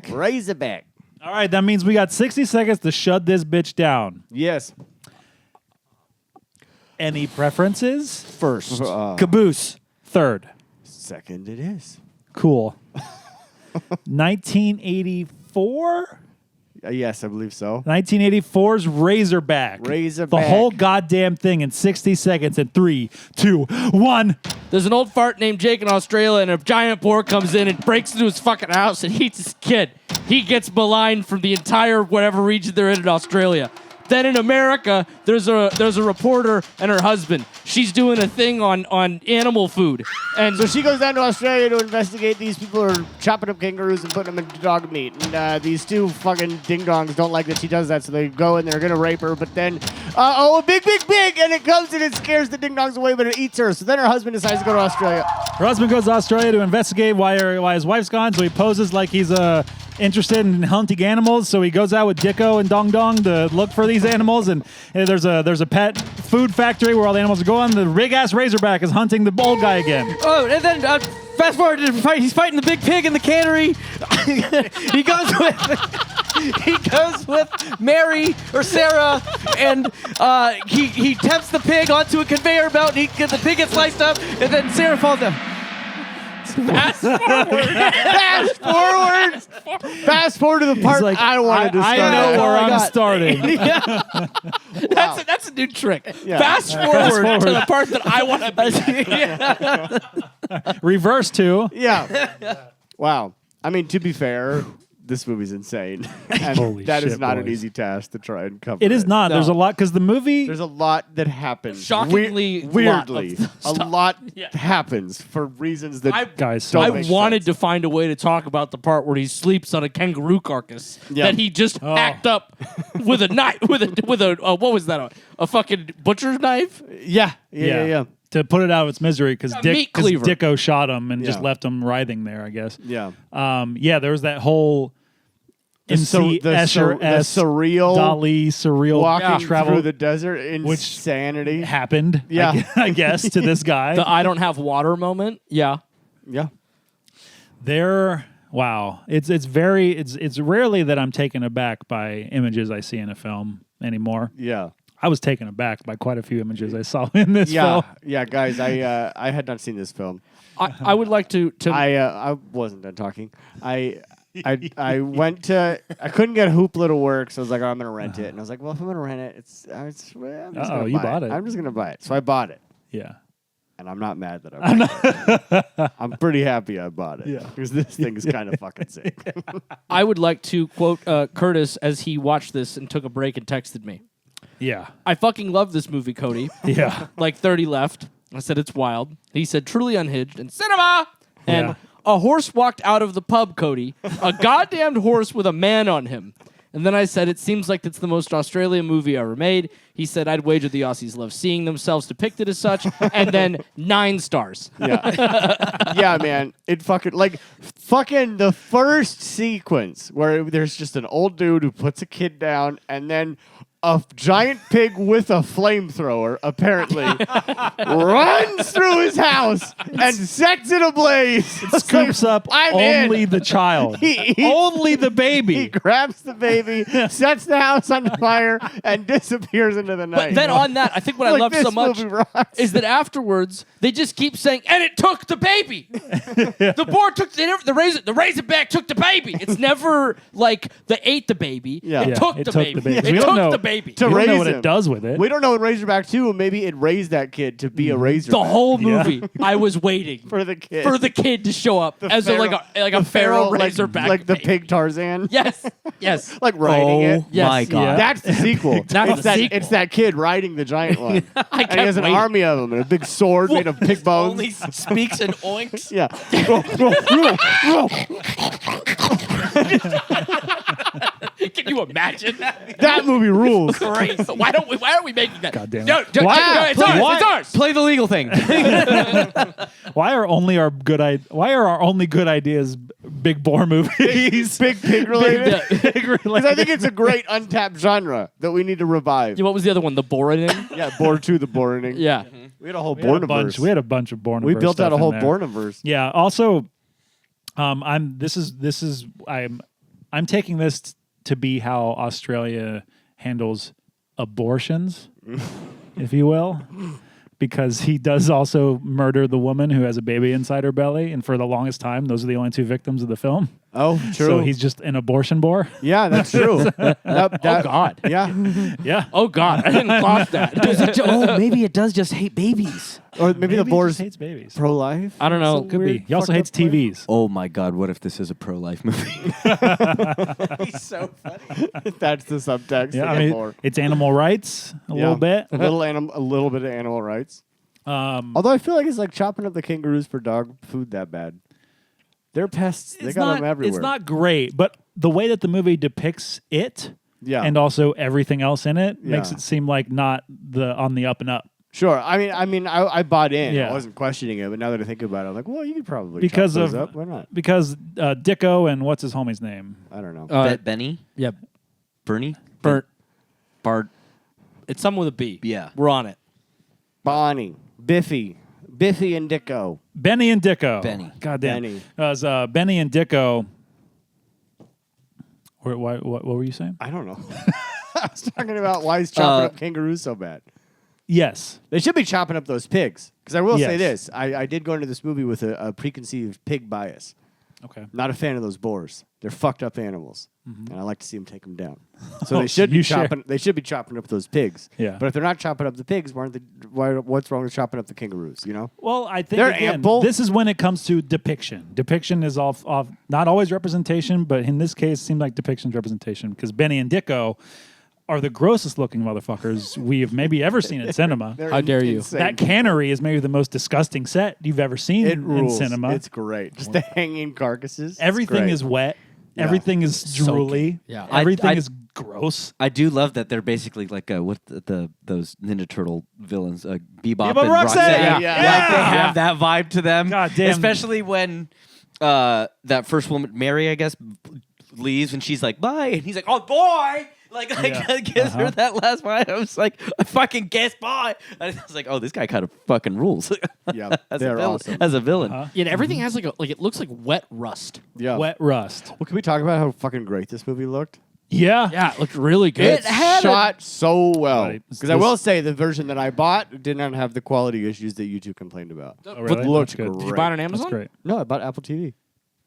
Razorback. All right, that means we got 60 seconds to shut this bitch down. Yes. Any preferences? First. Caboose. Third. Second it is. Cool. 1984? Yes, I believe so. 1984's Razorback. Razorback. The whole goddamn thing in 60 seconds in 3, 2, 1. There's an old fart named Jake in Australia, and a giant boar comes in and breaks into his fucking house and eats his kid. He gets maligned from the entire whatever region they're in Australia. Then in America, there's a reporter and her husband. She's doing a thing on animal food, and So she goes down to Australia to investigate. These people are chopping up kangaroos and putting them into dog meat. And these two fucking ding-dongs don't like that she does that, so they go and they're going to rape her. But then, a big! And it comes and it scares the ding-dongs away, but it eats her. So then her husband decides to go to Australia. Her husband goes to Australia to investigate why his wife's gone, so he poses like he's interested in hunting animals. So he goes out with Dicko and Dong Dong to look for these animals. And there's a pet food factory where all the animals are going. The big-ass Razorback is hunting the old guy again. Oh, and then fast forward to the fight. He's fighting the big pig in the cannery. he goes with Mary or Sarah, and he tempts the pig onto a conveyor belt. And the pig gets sliced up, and then Sarah falls down. Fast forward to the part like, I wanted to start. I know at. where I'm starting. that's a new trick. Yeah. Fast forward to the part that I want to be. Reverse 2. Yeah. Wow. I mean, to be fair, this movie's insane. And Holy that is shit, not an boys. easy task to try and cover. It is not. No. There's a lot, because the movie... There's a lot that happens. Shockingly weirdly. lot of A lot happens for reasons that Guys, so don't I make wanted sense. to find a way to talk about the part where he sleeps on a kangaroo carcass Yeah. that he just hacked up with a knife, with a what was that? A fucking butcher's knife? Yeah. To put it out of its misery, because meat cleaver. Dicko shot him and just Yeah. left him writhing there, I guess. Yeah. There was that whole The MC Escher surreal Dali surreal walking travel through the desert, insanity. happened. Yeah. I guess to this guy. The I don't have water moment? Yeah. Yeah. Wow. It's rarely that I'm taken aback by images I see in a film anymore. Yeah. I was taken aback by quite a few images I saw in this film. Yeah, guys, I had not seen this film. I would like to I wasn't done talking. I went to I couldn't get Hoopla to work, so I was like, oh, I'm gonna rent it. And I was like, well, if I'm gonna rent it, I'm just gonna you buy bought it. I'm just gonna buy it. So I bought it. Yeah. And I'm not mad that I bought it. I'm pretty happy I bought it. Yeah. Because this thing is kind of fucking sick. I would like to quote Curtis as he watched this and took a break and texted me. Yeah. I fucking love this movie, Cody. Yeah. Like 30 left. I said it's wild. He said truly unhinged and cinema. And Yeah. a horse walked out of the pub, Cody. A goddamned horse with a man on him. And then I said, it seems like it's the most Australian movie ever made. He said, I'd wager the Aussies love seeing themselves depicted as such. And then 9 stars. Yeah. Yeah, man. It fucking the first sequence where there's just an old dude who puts a kid down and then a giant pig with a flamethrower apparently runs through his house and sets it ablaze. Scoops up only the child. Only the He baby. grabs the baby, sets the house on fire, and disappears into the night. But then on that, I think what I Like, love this so much movie rocks. is that afterwards they just keep saying, and it took the baby. The boar took the Razorback took the baby. It's never like they ate the baby. Yeah. It Yeah, took it the took baby. the baby. It We don't took know- the baby. to We don't raise know what him. it does with it. We don't know in Razorback 2, maybe it raised that kid to be a Razorback. The whole movie, I was waiting for the kid. for the kid to show up as a the feral like- Razorback. like the baby. pig Tarzan. Yes, yes. Like riding it. Yes. My God. Yeah. That's the sequel. That's it's the that sequel. it's that kid riding the giant one. And he kept has an waiting. army of them and a big sword made of pig bones. Only speaks in oinks. Yeah. Can you imagine? That movie rules. Great. Why are we making that? God damn it. No, Why- no, it's ours. why- It's ours. Play the legal thing. Why are our only good ideas big boar movies? Big pig related. Big Because I think it's a great untapped genre that we need to revive. Yeah, what was the other one? The Boraning? Yeah, Boar 2, the Boraning. Yeah. We had a whole We had a bunch. Borniverse. We had a bunch of Borniverse. We built out a stuff in whole there. Borniverse. Yeah. Also, I'm taking this to be how Australia handles abortions, if you will, because he does also murder the woman who has a baby inside her belly, and for the longest time, those are the only two victims of the film. Oh, true. So he's just an abortion bore. Yeah, that's true. Oh God. Yeah. Yeah. Oh God. I didn't clock that. Oh, maybe it does just hate babies. Or maybe the he boar's just hates babies. pro-life. I don't know. Could be. He also hates TVs. Oh my God! What if this is a pro-life movie? He's so funny. That's the subtext. Yeah, of I the mean, lore. it's animal rights a little bit. a little bit of animal rights. Although I feel like it's like chopping up the kangaroos for dog food that bad. They're pests. They got them everywhere. It's not great, but the way that the movie depicts it, Yeah. and also everything else in it, makes Yeah. it seem like not on the up and up. Sure. I bought in. Yeah. I wasn't questioning it, but now that I think about it, I'm like, well, you could probably Because chop those of- up. Why not? Because Dicko and what's his homie's name? I don't know. Benny, Yeah. Bernie, Bert. Bart. It's something with a B. Yeah. We're on it. Bonnie, Biffy and Dicko. Benny and Dicko. Benny. God damn. Benny. Benny and Dicko. What were you saying? I don't know. I was talking about why he's chopping up kangaroos so bad. Yes. They should be chopping up those pigs. Because I will say Yes. this. I did go into this movie with a preconceived pig bias. Okay. Not a fan of those boars. They're fucked up animals. And I like to see them take them down. So Oh, they should you be share. chopping. They should be chopping up those pigs. Yeah. But if they're not chopping up the pigs, what's wrong with chopping up the kangaroos? You know. Well, I think They're again, ample. this is when it comes to depiction. Depiction is off not always representation, but in this case, it seemed like depiction's representation because Benny and Dicko are the grossest looking motherfuckers we have maybe ever seen in cinema. They're How dare you. insane. That cannery is maybe the most disgusting set you've ever seen It in rules. cinema. It's great. Just the hanging carcasses. It's Everything great. is wet. Yeah. Everything is drooly. Yeah. Everything I- is gross. I do love that they're basically like those Ninja Turtle villains, Bebop Bebop and Rocksteady. Rocksteady. Yeah. Like they Yeah. have that vibe to them. God damn. Especially when that first woman, Mary, I guess, leaves and she's like, "Bye," and he's like, "Oh boy." Yeah. Gives her that last line. I was like, I fucking guess bye. And I was like, oh, this guy kind of fucking rules. Yeah, as they're a villain. awesome. As a villain. Uh-huh. Yeah, and everything has like it looks like wet rust. Yeah. Wet rust. Well, can we talk about how fucking great this movie looked? Yeah. Yeah, it looked really good. It shot so well. Right. Because I will say the version that I bought did not have the quality issues that you two complained about. Oh, But really? looked That's good. great. Did you buy it on That's Amazon? great. No, I bought Apple TV.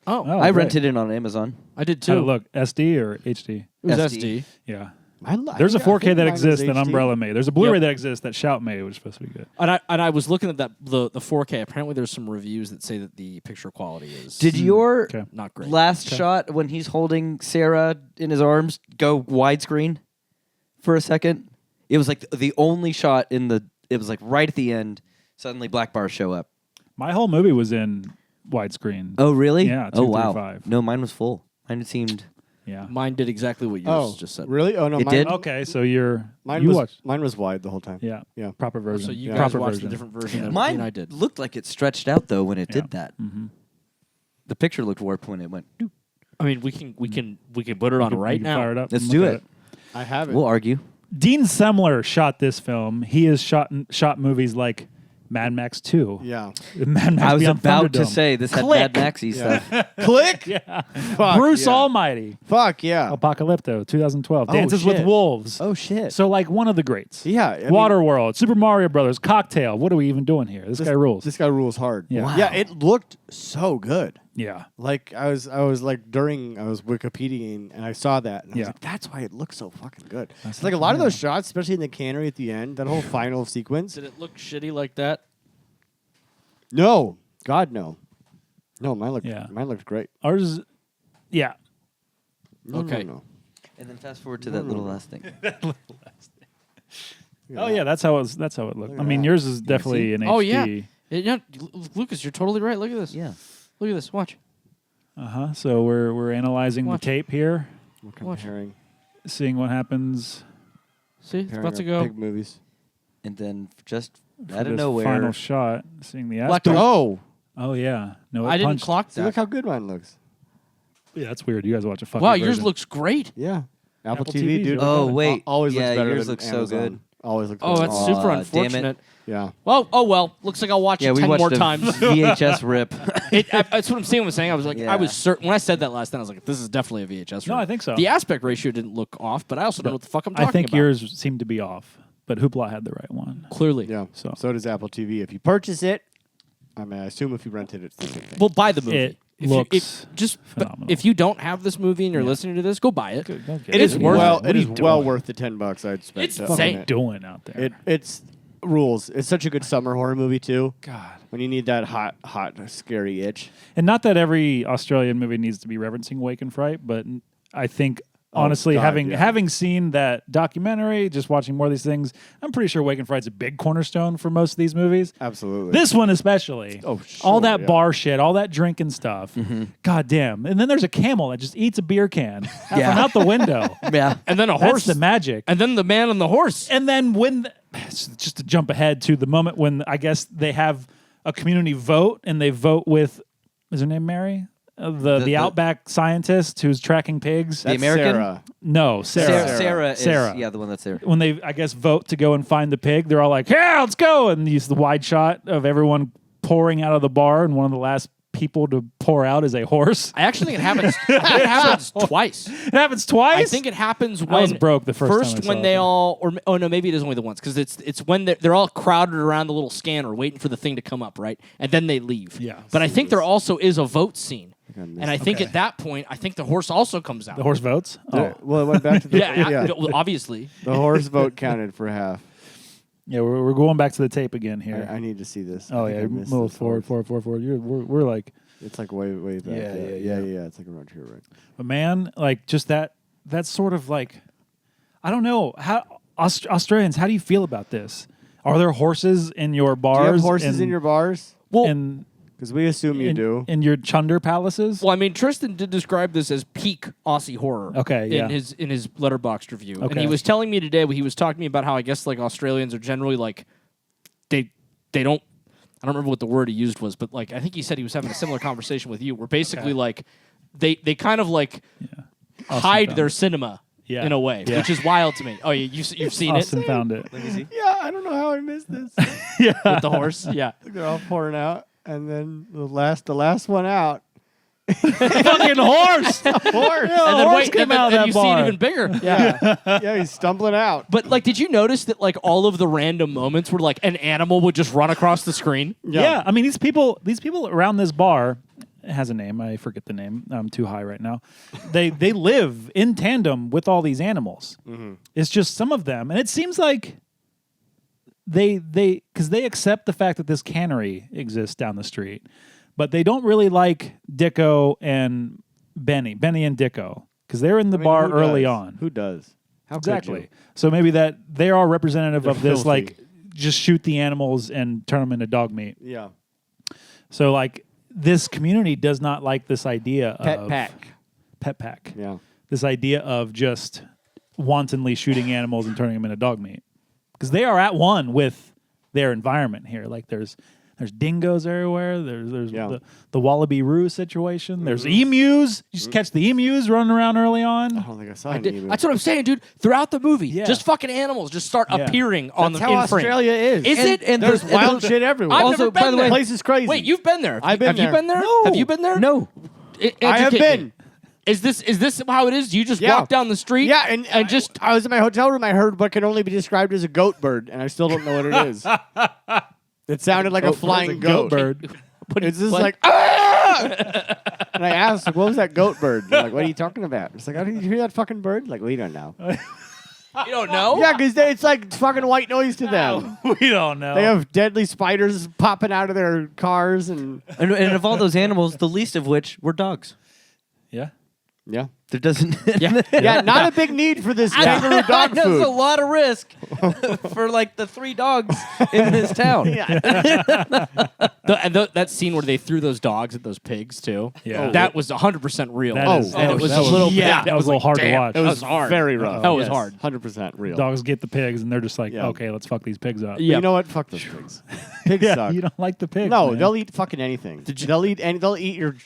Oh, Oh, I great. rented it on Amazon. I did How'd too. it look? SD or HD? It was SD. SD. Yeah. There's There's a 4K that exists that Umbrella made. There's a Blu-ray that exists that Shout made, which is supposed to be good. And I was looking at the 4K. Apparently, there's some reviews that say that the picture quality is Did your Okay. not great. last shot when he's holding Sarah in his arms go widescreen for a second? It was like the only shot it was like right at the end. Suddenly black bars show up. My whole movie was in widescreen. Oh, really? Yeah, Oh, wow. 235. No, mine was full. Mine seemed... Yeah. Mine did exactly what yours just said. Really? Oh no, It mine, did? Okay, so you was watched. mine was wide the whole time. Yeah. Yeah. Proper version. So you Yeah. guys Proper watched version. a different version than Mine I did. looked like it stretched out, though, when it Yeah. did that. Mm-hmm. The picture looked warped when it went... doop. I mean, we can put it on right now. Fire it up. Let's and do look at it. I have it. We'll argue. Dean Semler shot this film. He has shot movies like Mad Max 2. yeah. Mad Max I was Beyond about to Thunderdome. say this had Click. Mad Maxy stuff. Click. Yeah. Fuck, Bruce yeah. Almighty. Fuck yeah. Apocalypto, 2012. Oh, Dances with shit. Wolves. Oh shit. So like one of the greats. Yeah. I mean, Waterworld, Super Mario Brothers, Cocktail. What are we even doing here? This guy rules. This guy rules hard. Yeah. Wow. Yeah. It looked so good. Yeah. Like I was like I was Wikipediaing and I saw that and I was Yeah. like, that's why it looks so fucking good. It's like a lot of those shots, especially in the cannery at the end, that whole final sequence. Did it look shitty like that? No, God no, no. Mine Yeah. looked great. Ours, yeah. No, Okay. no, And then fast forward to that little last thing. no. Oh yeah, that's how it looked. Look at I mean, that. yours is definitely an HD. Oh, yeah. Yeah, Lucas, you're totally right. Look at this. Yeah. Look at this. Watch. Uh-huh. So we're analyzing Watch. the tape here, We're Watch. comparing, seeing what happens See, it's comparing about to our go. big movies. And then just for out of this nowhere. final shot, seeing the Black aspect. Oh, Oh yeah, no, it I didn't punched. clock see, look that. how good mine looks. Yeah, that's weird. You guys watch a fucking Wow, yours version. looks great. Yeah, Apple Apple TV, TVs dude. are Oh, good. wait. Always yeah, looks better yours than looks Amazon. so good. Always look. Oh, that's Aw, super damn it. unfortunate. Yeah. Well, oh well. Looks like I'll watch Yeah, it we 10 watched more a times. VHS rip. That's what I'm saying. I was like, Yeah. I was certain when I said that last night. I was like, this is definitely a VHS. No, rip. I think so. The aspect ratio didn't look off, but I also don't know what the fuck I'm talking I think about. yours seemed to be off, but Hoopla had the right one. Clearly. Yeah. So- So does Apple TV. If you purchase it, I mean, I assume if you rented it, it's the same thing. Well, buy the movie. It if looks but phenomenal. if you don't have this movie and you're listening to this, go buy it. Go get It is it. worth well, it. What it are is you well doing? worth the $10 I'd spent. It's to insane. own What are you doing out there? It's rules. It's such a good summer horror movie too. God. When you need that hot, scary itch. And not that every Australian movie needs to be referencing Wake and Fright, but I think honestly, God, having seen that documentary, just watching more of these things, I'm pretty sure Wake and Fright's a big cornerstone for most of these movies. Absolutely. This one especially. Oh, all sure, that yeah. bar shit, all that drinking stuff. God damn. And then there's a camel that just eats a beer can from out the window. Yeah. And then a That's horse. the magic. And then the man on the horse. And then just to jump ahead to the moment when I guess they have a community vote and they vote with, is her name Mary? The Outback scientist who's tracking pigs. That's American? Sarah. No, Sarah. Sarah is Sarah. yeah, the one that's there. When they, I guess, vote to go and find the pig, they're all like, yeah, let's go. And use the wide shot of everyone pouring out of the bar, and one of the last people to pour out is a horse. I actually think it happens. I think it happens twice. It happens twice? I think it happens when I was broke the first time I when saw they it. all, or oh no, maybe it is only the once because it's when they're all crowded around the little scanner waiting for the thing to come up, right? And then they leave. Yeah. But I think there also is a vote scene, I missed and I think at that point, I think the horse also comes out. The horse votes? Yeah, well, it went back to the yeah, obviously. The horse vote counted for half. Yeah, we're going back to the tape again here. I need to see this. Oh, I think yeah. I missed Move this forward. We're like, It's like way back. Yeah. It's like around here, right? but man, like just that sort of like, I don't know. How Australians, how do you feel about this? Are there horses in your bars? Do you have horses in your bars? Well, in Because we assume you do. in your chunder palaces? well, I mean, Tristan did describe this as peak Aussie horror. Okay, yeah. In his Letterboxd review, and Okay. he was telling me today. He was talking to me about how I guess like Australians are generally like they don't. I don't remember what the word he used was, but like I think he said he was having a similar conversation with you, where basically like they kind of like hide their cinema Yeah. in a way, Yeah. which is wild to me. Oh, yeah, you've seen Austin it found it. Yeah, I don't know how I missed this. with the horse. Yeah, They're all pouring out, and then the last one out. Fucking horse! Horse. and then horse wait, came and out of then that you see bar. it even bigger. Yeah, he's stumbling out. But like, did you notice that like all of the random moments where like an animal would just run across the screen? Yeah, I mean these people around this bar, it has a name. I forget the name. I'm too high right now. They live in tandem with all these animals. It's just some of them, and it seems like they accept the fact that this cannery exists down the street, but they don't really like Dicko and Benny and Dicko because they're in the bar who early does? on. Who does? How Exactly. Could you? So maybe that they are representative They're of this, filthy. like just shoot the animals and turn them into dog meat. Yeah. So like this community does not like this idea Pet of pack. pack. Yeah. This idea of just wantonly shooting animals and turning them into dog meat because they are at one with their environment here. Like there's dingoes everywhere. There's the Wallaby Roo situation. There's emus. You just catch the emus running around early on. I don't think I saw any of it. That's what I'm saying, dude. Throughout the movie, Yeah. just fucking animals just start Yeah. appearing on That's the how in frame. Australia is. Is it? And There's the- wild shit everywhere. I've Also, never by been the there. way- The place is crazy. Wait, you've been there. I've been Have you there. been there? No. Have you been there? No. I have Educate been. me. Is this how it is? You just Yeah. walk down the street? Yeah, and just I was in my hotel room. I heard what can only be described as a goat bird, and I still don't know what it is. It sounded like a flying goat. bird. It's just what? like, ah! And I asked, like, what was that goat bird? They're like, what are you talking about? It's like, oh, did you hear that fucking bird? Like, we don't know. you don't know? Yeah, because it's like fucking white noise to them. We don't know. They have deadly spiders popping out of their cars, and And of all those animals, the least of which were dogs. yeah. yeah, There doesn't. yeah, not a big need for this kangaroo dog That's a food. lot of risk for like the 3 dogs in this town. That scene where they threw those dogs at those pigs too. Yeah. That was 100% real. That is- and it was that a was- little yeah, bit. that was a little hard to damn, watch. That was hard. very rough. That was hard. 100% real. Dogs get the pigs, and they're just like, Yeah. okay, let's fuck these pigs up. But Yeah. you know what? Fuck those pigs. Pigs Yeah, suck. you don't like the pigs. No, man. they'll eat fucking anything. They'll eat your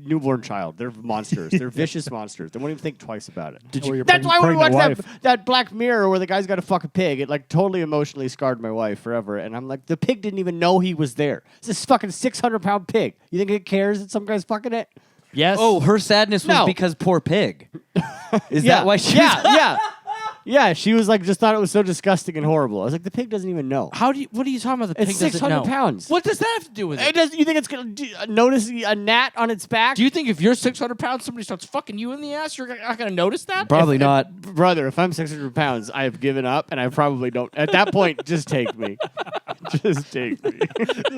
newborn child. They're monsters. They're vicious monsters. They won't even think twice about it. Or your That's why when we pregnant watched wife. that Black Mirror where the guy's got to fuck a pig, it like totally emotionally scarred my wife forever. And I'm like, the pig didn't even know he was there. It's this fucking 600-pound pig. You think it cares that some guy's fucking it? Yes. Oh, her sadness was No. because poor pig. Is Yeah. that why she? Yeah. Yeah, she was like, just thought it was so disgusting and horrible. I was like, the pig doesn't even know. What are you talking about? The pig It's doesn't 600 know? pounds. What does that have to do with It it? does. You think it's gonna notice a gnat on its back? Do you think if you're 600 pounds, somebody starts fucking you in the ass, you're not going to notice that? Probably not. Brother, if I'm 600 pounds, I have given up, and I probably don't. At that point, just take me. Just take me.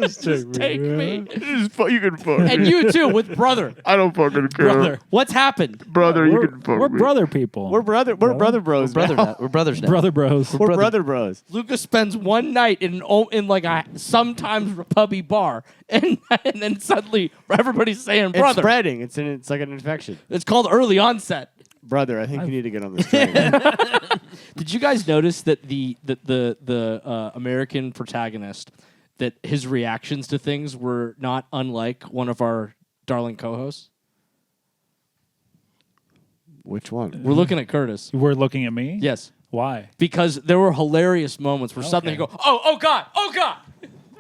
Just take me. You can fuck And you too, with brother. I don't fucking care. Brother. What's happened? Brother, you We're, can fuck we're me. brother people. We're brother bros. Brother, now. now. We're brothers now. brother bros. We're brother bros. Lucas spends one night in like a sometimes pubby bar, and then suddenly everybody's saying It's brother. spreading. It's like an infection. It's called early onset. Brother, I think you need to get on this train. Did you guys notice that the American protagonist, that his reactions to things were not unlike one of our darling co-hosts? Which one? We're looking at Curtis. We're looking at me? Yes. Why? Because there were hilarious moments where suddenly you Okay. go, oh God,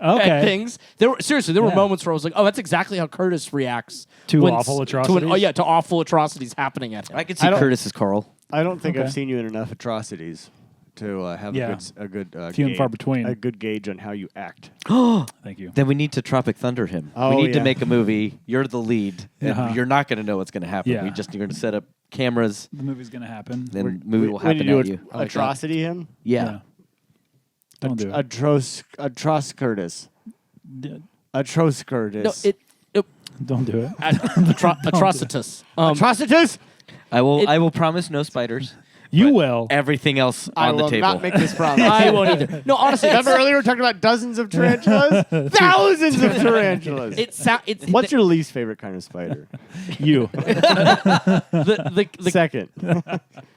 at Okay. things. There were Yeah. moments where I was like, oh, that's exactly how Curtis reacts To when awful to atrocities? to awful atrocities happening at him. I could see I don't- Curtis as Carl. I don't think Okay. I've seen you in enough atrocities to have Yeah. a good Few and gauge, far between. a good gauge on how you act. Thank you. Then we need to Tropic Thunder him. Oh, we need to yeah. make a movie. You're the lead, and Uh-huh. you're not going to know what's going to happen. Yeah. You're going to set up cameras, The movie's going to happen. then movie will We need happen to at do you. I like that. atrocity him. Yeah. Don't do it. Atros Curtis. D- Atros Curtis. No, it Don't do it. atrocitus. Atrocitus. I will. It- I will promise no spiders. You but will. Everything else I on the will table. not make this promise. I won't either. No, honestly, Remember earlier we were talking about dozens of tarantulas? Thousands of tarantulas. it's What's your least favorite kind of spider? You. the Second.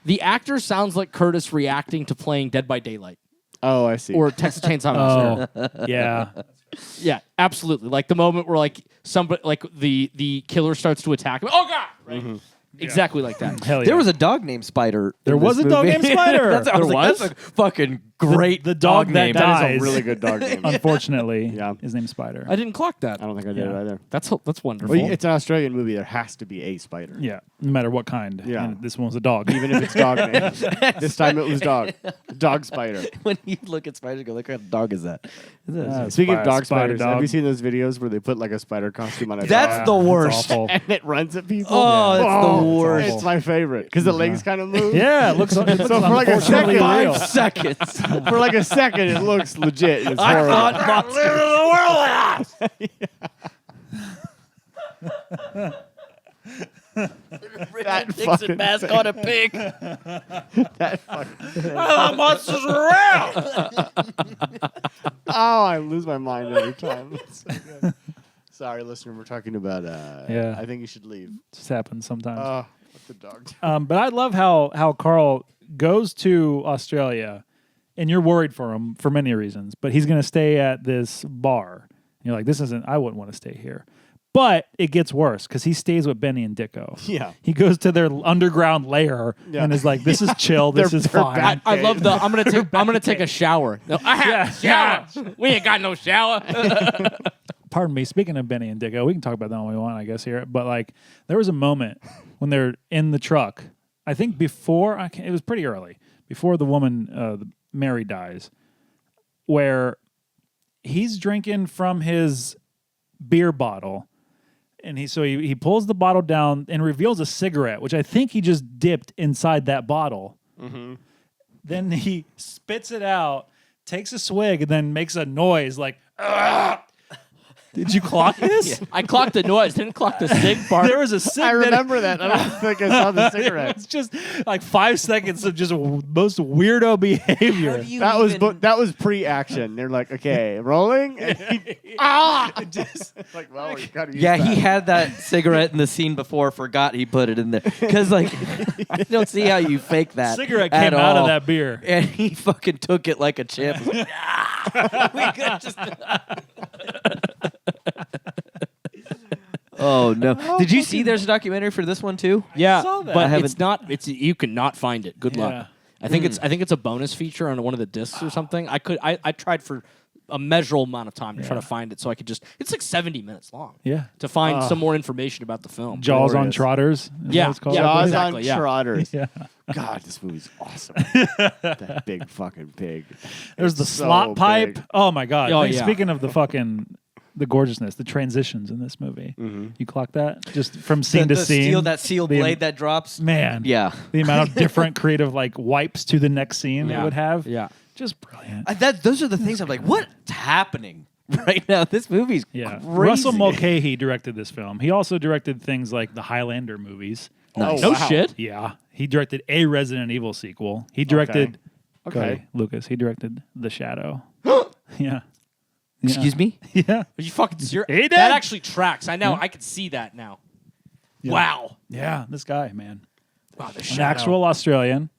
the actor sounds like Curtis reacting to playing Dead by Daylight Oh, I see. or Texas Chainsaw Massacre. Oh, yeah. Yeah, absolutely. Like the moment where like somebody like the killer starts to attack him. Oh God! Right? Exactly like that. Hell yeah. There was a dog named Spider. There in was this a dog movie. named Spider. That's, I was There like, was? That's a fucking great The dog that name. died. That is Guys. a really good dog name. Unfortunately, Yeah. his name's Spider. I didn't clock that. I don't think I did it Yeah. either. That's wonderful. Well, it's an Australian movie. There has to be a spider. Yeah, no matter what kind. Yeah. And this one was a dog. Even if it's dog name. This time it was dog. Dog spider. When you look at spiders, you go, "What kind of dog is that?" Speaking of dog spider spiders, have dog. you seen those videos where they put like a spider costume on a That's dog? the That's worst. awful. and it runs at people? Oh, that's the worst. It's my favorite because the legs kind of move. Yeah, it looks So for like a unfortunately second, real. 5 seconds. For like a second, it looks legit. It's I horrible. thought monsters of the world. That Dixon fucking mask thing. on a pig. That fucking Monsters are real. Oh, I lose my mind every time. It's so good. Sorry, listener. We're talking about. Yeah. I think you should leave. Just happens sometimes. What the dog? But I love how Carl goes to Australia, and you're worried for him for many reasons. But he's going to stay at this bar. And you're like, this isn't. I wouldn't want to stay here. But it gets worse because he stays with Benny and Dicko. Yeah. He goes to their underground lair Yeah. and is like, "This is chill. This They're- is they're fine." back. I love the. I'm gonna take a shower. No, I have a shower. We ain't got no shower. Pardon me. Speaking of Benny and Dicko, we can talk about that when we want, I guess, here. But like, there was a moment when they're in the truck. I think before it was pretty early before the woman Mary dies, where he's drinking from his beer bottle. And he pulls the bottle down and reveals a cigarette, which I think he just dipped inside that bottle. Mm-hmm. Then he spits it out, takes a swig, and then makes a noise like, "Ugh." Did you clock this? I clocked the noise. Didn't clock the cig part. There was a cig. I remember that. I don't think I saw the cigarette. It's just like 5 seconds of just most weirdo behavior. That was pre-action. They're like, okay, rolling. And like, well, you gotta use Yeah, that. he had that cigarette in the scene before, forgot he put it in there. Because, like, I don't see how you fake that. Cigarette at came out of all. that beer. And he fucking took it like a champ. He was like, "Ah." We could just. Oh no! Did you see? There's a documentary for this one too. Yeah, saw that. but I it's not. It's you cannot find it. Good Yeah. luck. I think it's a bonus feature on one of the discs or something. I tried for a measurable amount of time to try to find it so I could just. It's like 70 minutes long. Yeah. To find some more information about the film. Jaws on Glorious. Trotters. Is Yeah. what it's called? Yeah. Jaws exactly, on yeah. Trotters. Yeah. God, this movie's awesome. That big fucking pig. There's the It's so slot pipe. big. Oh my god. Oh, Hey, yeah. Speaking of the gorgeousness, the transitions in this movie. You clock that? Just from scene to scene. That steel The- blade that drops. Man. Yeah. The amount of different creative wipes to the next scene it would have. Yeah. Just brilliant. Those are the things I'm like, what's happening right now? This movie's Yeah. crazy. Russell Mulcahy directed this film. He also directed things like the Highlander movies. Nice. No Wow. shit. Yeah. He directed a Resident Evil sequel. He directed Okay. Lucas. He directed The Shadow. Yeah. Excuse me? Yeah. Are you fucking serious? He did. That actually tracks. I know. I can see that now. Yeah. Wow. Yeah. This guy, man. Wow. The An Shadow. actual Australian.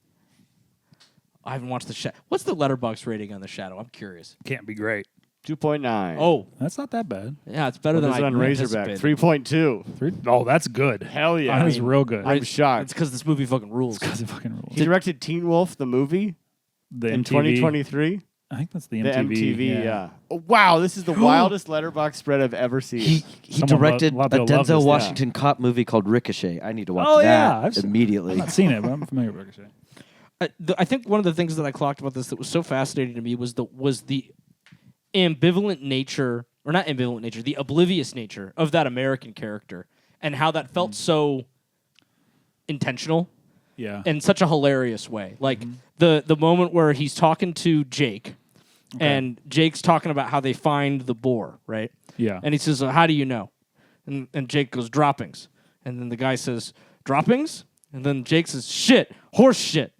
I haven't watched the Shadow. What's the letterbox rating on the Shadow? I'm curious. Can't be great. 2.9. Oh, That's not that bad. yeah, it's better What than is it I on Razorback? anticipated. 3.2. Oh, that's good. Hell yeah. That is real good. I'm It's shocked. because this movie fucking rules. Because it fucking rules. He directed Teen Wolf, the movie, The in MTV 2023. I think that's the The MTV. MTV, yeah. Oh, wow, this is the wildest letterbox spread I've ever seen. He Someone directed a lot of a people love Denzel this, Washington cop movie called Ricochet. I need to watch Oh, that yeah. I've immediately. I've not seen it, but I'm familiar with Ricochet. I think one of the things that I clocked about this that was so fascinating to me was the ambivalent nature, or not ambivalent nature, the oblivious nature of that American character, and how that felt so intentional Yeah. in such a hilarious way. Like the moment where he's talking to Jake, and Jake's talking about how they find the boar, right? Yeah. And he says, "How do you know?" And Jake goes, "Droppings." And then the guy says, "Droppings?" And then Jake says, "Shit, horse shit."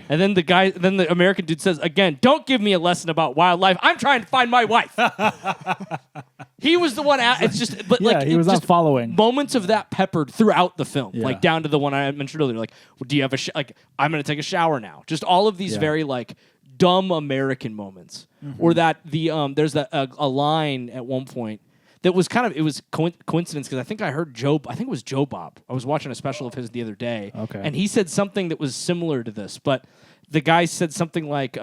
And then the American dude says, "Again, don't give me a lesson about wildlife. I'm trying to find my wife." He was the one. It's just, but Yeah, like he it was not just following. moments of that peppered throughout the film, Yeah. like down to the one I mentioned earlier. Like, well, do you have like, I'm going to take a shower now. Just all of these Yeah. very like dumb American moments, or that there's a line at one point that was kind of, it was coincidence because I think I heard I think it was Joe Bob. I was watching a special of his the other day, Okay. and he said something that was similar to this, but the guy said something like,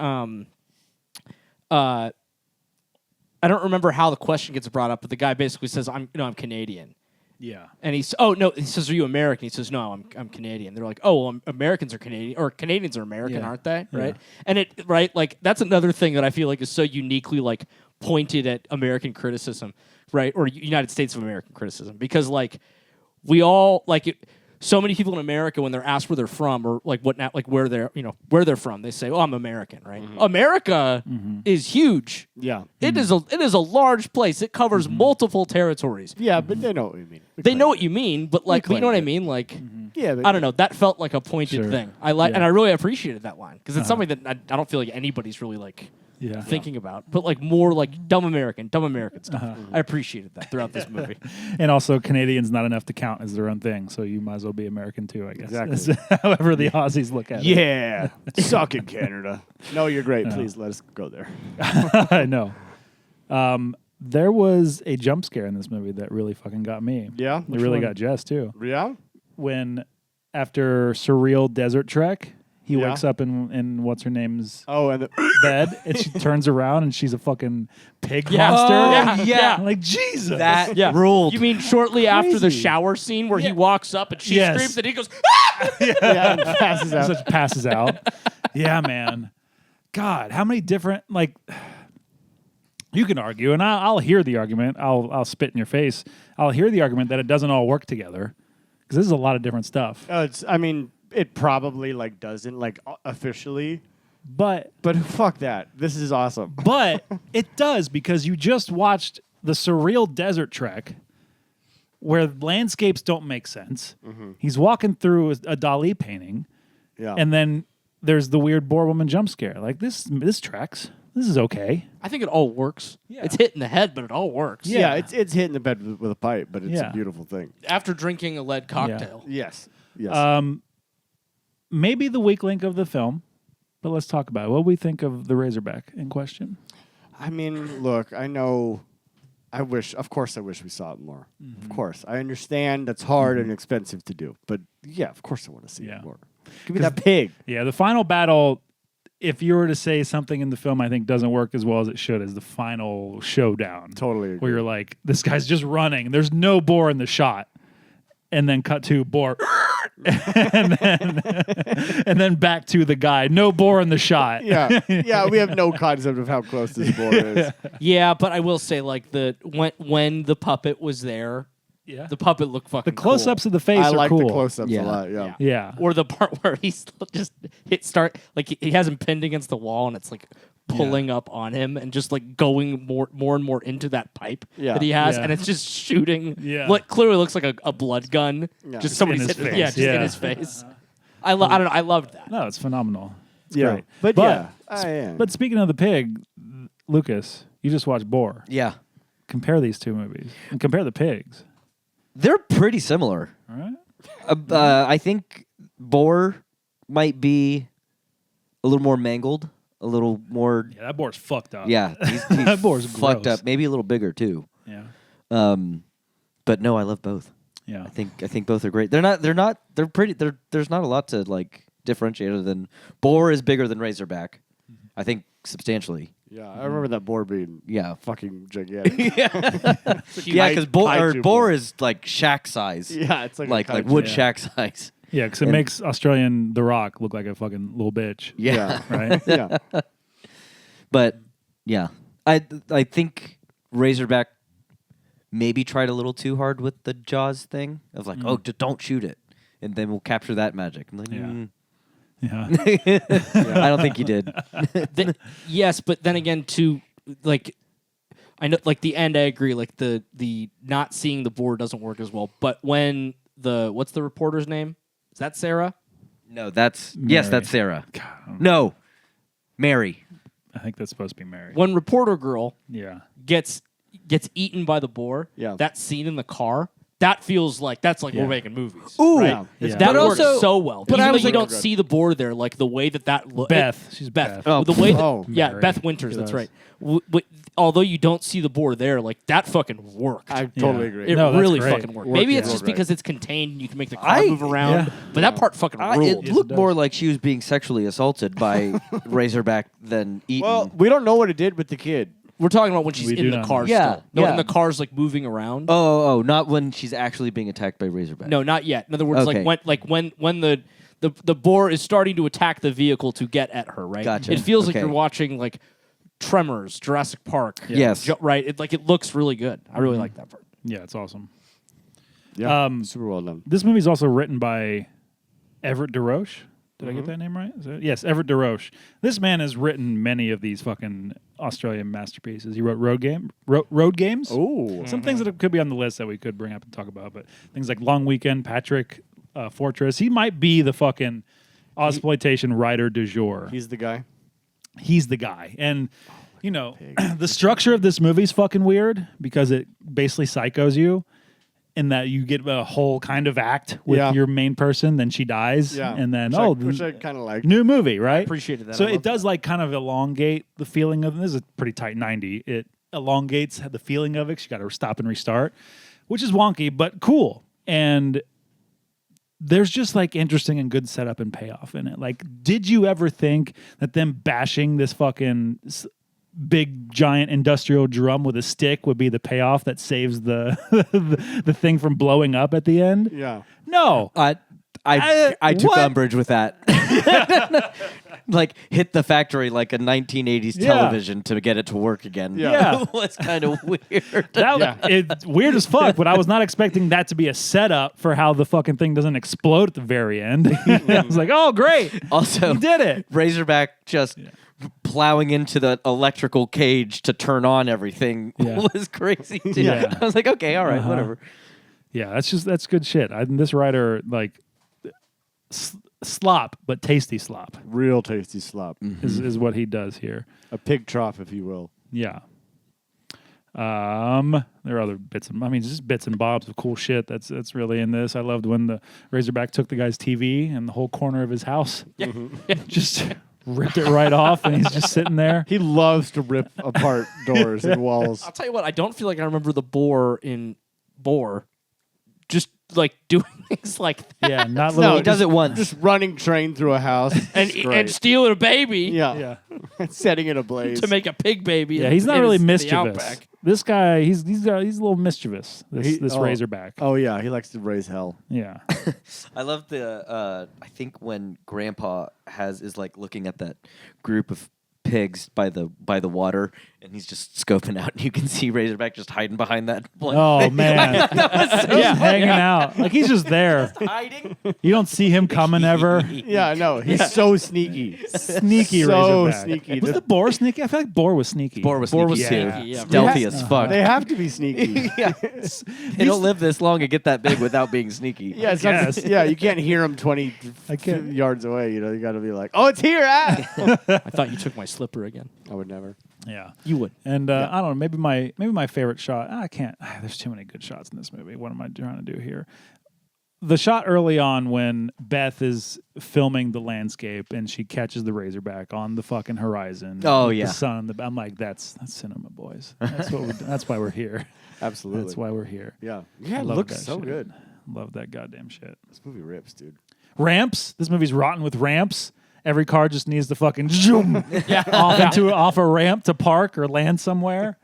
I don't remember how the question gets brought up, but the guy basically says, I'm Canadian. Yeah. And he says, "Are you American?" He says, "No, I'm Canadian." They're like, "Oh, well, Americans are Canadian, or Canadians are American, Yeah. aren't they?" Yeah. Right? And like that's another thing that I feel like is so uniquely like pointed at American criticism, right? Or United States of American criticism, because like we all like it. So many people in America, when they're asked where they're from or like where they're from, they say, "Oh, I'm American," right? America is huge. Yeah. It is a large place. It covers multiple territories. Yeah, but they know what we mean. They know what you mean, but like, you know what I claimed it. mean? Like, Yeah, but I don't know. That felt like a pointed Sure. thing. I like, Yeah. and I really appreciated that line because it's something that I don't feel like anybody's really like Yeah. thinking about, but like more like dumb American stuff. I appreciated that throughout this movie. And also, Canadians not enough to count as their own thing, so you might as well be American too, I guess. Exactly. That's however the Aussies look at it. Yeah. Suck it, Canada. No, you're great. Please let us go there. I know. There was a jump scare in this movie that really fucking got me. Yeah? It Which really one? got Jess too. Yeah? When after surreal desert trek, he Yeah. wakes up in what's her name's Oh, and bed, and she turns around and she's a fucking pig Yeah. monster. Oh, yeah. I'm like, Jesus. That Yeah, ruled. You mean shortly after the Crazy. shower scene where he walks up and she Yes. screams and he goes, "Ah!" yeah, and passes out. Just passes out. Yeah, man. God, how many different like you can argue, and I'll hear the argument. I'll spit in your face. I'll hear the argument that it doesn't all work together because this is a lot of different stuff. I mean, it probably like doesn't like officially, But fuck that. This is awesome. but it does because you just watched the surreal desert trek where landscapes don't make sense. He's walking through a Dali painting, Yeah. and then there's the weird boar woman jump scare. Like this tracks. This is okay. I think it all works. Yeah. It's hitting the head, but it all works. yeah, it's hitting the bed with a pipe, but it's Yeah. a beautiful thing. After drinking a lead cocktail. Yes. Yes. Maybe the weak link of the film, but let's talk about it. What do we think of the Razorback in question? I mean, look, I know Of course, I wish we saw it more. Of course, I understand that's hard and expensive to do, but yeah, of course, I want to see it more. Give me that pig. Yeah, the final battle. If you were to say something in the film, I think doesn't work as well as it should, is the final showdown. Totally agree. Where you're like, this guy's just running. There's no boar in the shot, and then cut to boar, and then back to the guy. No boar in the shot. Yeah, we have no concept of how close this boar is. Yeah, but I will say, like when the puppet was there, Yeah. the puppet looked fucking. The close-ups of the face I are like cool. the close-ups a lot. Yeah. Yeah. Or the part where he's just he has him pinned against the wall and it's like pulling up on him and just like going more and more into that pipe that he has, and it's just shooting. Yeah. What clearly looks like a blood gun. Yeah. Just somebody's In his hitting, face. yeah, just Yeah. in his face. I don't know. I loved that. No, it's phenomenal. It's Yeah. great. But yeah. But speaking of the pig, Lucas, you just watched Boar. Yeah. Compare these two movies and compare the pigs. They're pretty similar. All right. I think Boar might be a little more mangled, a little more. Yeah, that boar's fucked up. Yeah, he's That boar's fucked gross. up. Maybe a little bigger too. Yeah. But no, I love both. Yeah. I think both are great. They're pretty. There's not a lot to like differentiate other than Boar is bigger than Razorback. I think substantially. Yeah, I remember that boar being fucking gigantic. Yeah, because Boar is like shack size. Yeah, it's like a like kaiju. wood shack size. Yeah, because it And- makes Australian The Rock look like a fucking little bitch. Yeah. Right? Yeah. But yeah, I think Razorback maybe tried a little too hard with the Jaws thing of like, oh, just don't shoot it, and then we'll capture that magic. I'm like, Yeah. I don't think he did. Yes, but then again, too, like I know, like the end, I agree. Like the not seeing the board doesn't work as well. But when what's the reporter's name? Is that Sarah? No, yes, Mary. that's Sarah. No, Mary. I think that's supposed to be Mary. When reporter girl Yeah. gets eaten by the boar, Yeah. that scene in the car, that feels like that's like Yeah. we're making movies. Ooh. right? Yeah. Yeah. That But works also- so well. but Even I though was you like- don't see the boar there, like the way that looks. Beth. She's Beth. Oh. The way that, Oh. Mary. Beth Winters. She That's does. right. Although you don't see the boar there, like that fucking worked. I totally Yeah. agree. It No, that's really great. fucking worked. Worked Maybe it's real just great. because it's contained and you can make the car I- move around. Yeah. But that part fucking It ruled. Yes, looked it more does. like she was being sexually assaulted by Razorback than eaten. Well, we don't know what it did with the kid. We're talking about when she's We in do the not car know. Yeah, still. No, yeah. when the car's like moving around. oh, not when she's actually being attacked by Razorback. No, not yet. In other words, Okay. when the boar is starting to attack the vehicle to get at her, right? Gotcha. It feels like Okay. you're watching like Tremors, Jurassic Park. Yes. Right. It looks really good. I really like that part. Yeah, it's awesome. Yeah, super well done. This movie's also written by Everett DeRoche. Did I get that name right? Yes, Everett DeRoche. This man has written many of these fucking Australian masterpieces. He wrote Road Games. Oh, Some things that could be on the list that we could bring up and talk about, but things like Long Weekend, Patrick, Fortress. He might be the fucking exploitation writer du jour. he's the guy. He's the guy. And, you know, the structure of this movie is fucking weird because it basically psychos you in that you get a whole kind of act with Yeah. your main person, then she dies, Yeah, and then, which I kind of like. new movie, right? Appreciated that. So I it love does like kind of elongate the feeling of, this is a pretty tight 90. It elongates the feeling of it. You got to stop and restart, which is wonky, but cool. And there's just like interesting and good setup and payoff in it. Like, did you ever think that them bashing this fucking big giant industrial drum with a stick would be the payoff that saves the the thing from blowing up at the end? Yeah. No. I took what? umbrage with that. Like hit the factory like a 1980s Yeah. television to get it to work again. Yeah. It was kind of weird. It's weird as fuck, but I was not expecting that to be a setup for how the fucking thing doesn't explode at the very end. I was like, oh, great. Also, He did it. Razorback just plowing into the electrical cage to turn on everything Yeah. was crazy too. Yeah. I was like, okay, all right, Uh-huh. whatever. Yeah, that's good shit. This writer, like, slop, but tasty slop Real tasty slop. is what he does here. A pig trough, if you will. Yeah. There are other just bits and bobs of cool shit that's really in this. I loved when the Razorback took the guy's TV and the whole corner of his house. Just ripped it right off, and he's just sitting there. He loves to rip apart doors and walls. I'll tell you what, I don't feel like I remember the boar in Boar just like doing things like that. Yeah, not No, little. He does it once. Just running train through a house. And stealing a baby yeah. Yeah, Setting it ablaze. to make a pig baby. yeah. in- He's not in really the mischievous. outback. This guy, he's a little mischievous. He- This oh. Razorback. Oh, yeah. He likes to raise hell. Yeah. I love the. I think when Grandpa is like looking at that group of pigs by the water, and he's just scoping out, and you can see Razorback just hiding behind that. Oh man, yeah, hanging out like he's just there. hiding. You don't see him coming ever. Yeah, no. He's so sneaky. Sneaky So Razorback. sneaky. Was the boar sneaky? I feel like boar was sneaky. Boar was Boar sneaky was too. sneaky, yeah. Stealthy They as fuck. They have to be sneaky. They don't live this long and get that big without being sneaky. Yeah, it's Yes. not, yeah, you can't hear him 20 I can't- yards away. You know, you got to be like, oh, it's here. Ah! I thought you took my slipper again. I would never. Yeah. You would. And I don't know, maybe my favorite shot. I can't. There's too many good shots in this movie. What am I trying to do here? The shot early on when Beth is filming the landscape and she catches the Razorback on the fucking horizon. Oh, with yeah. the sun. I'm like, that's cinema, boys. That's what. That's why we're here. Absolutely. That's why we're here. Yeah. Yeah, it Love looks that so shit. good. Love that goddamn shit. This movie rips, dude. Ramps. This movie's rotten with ramps. Every car just needs to fucking zoom off a ramp to park or land somewhere.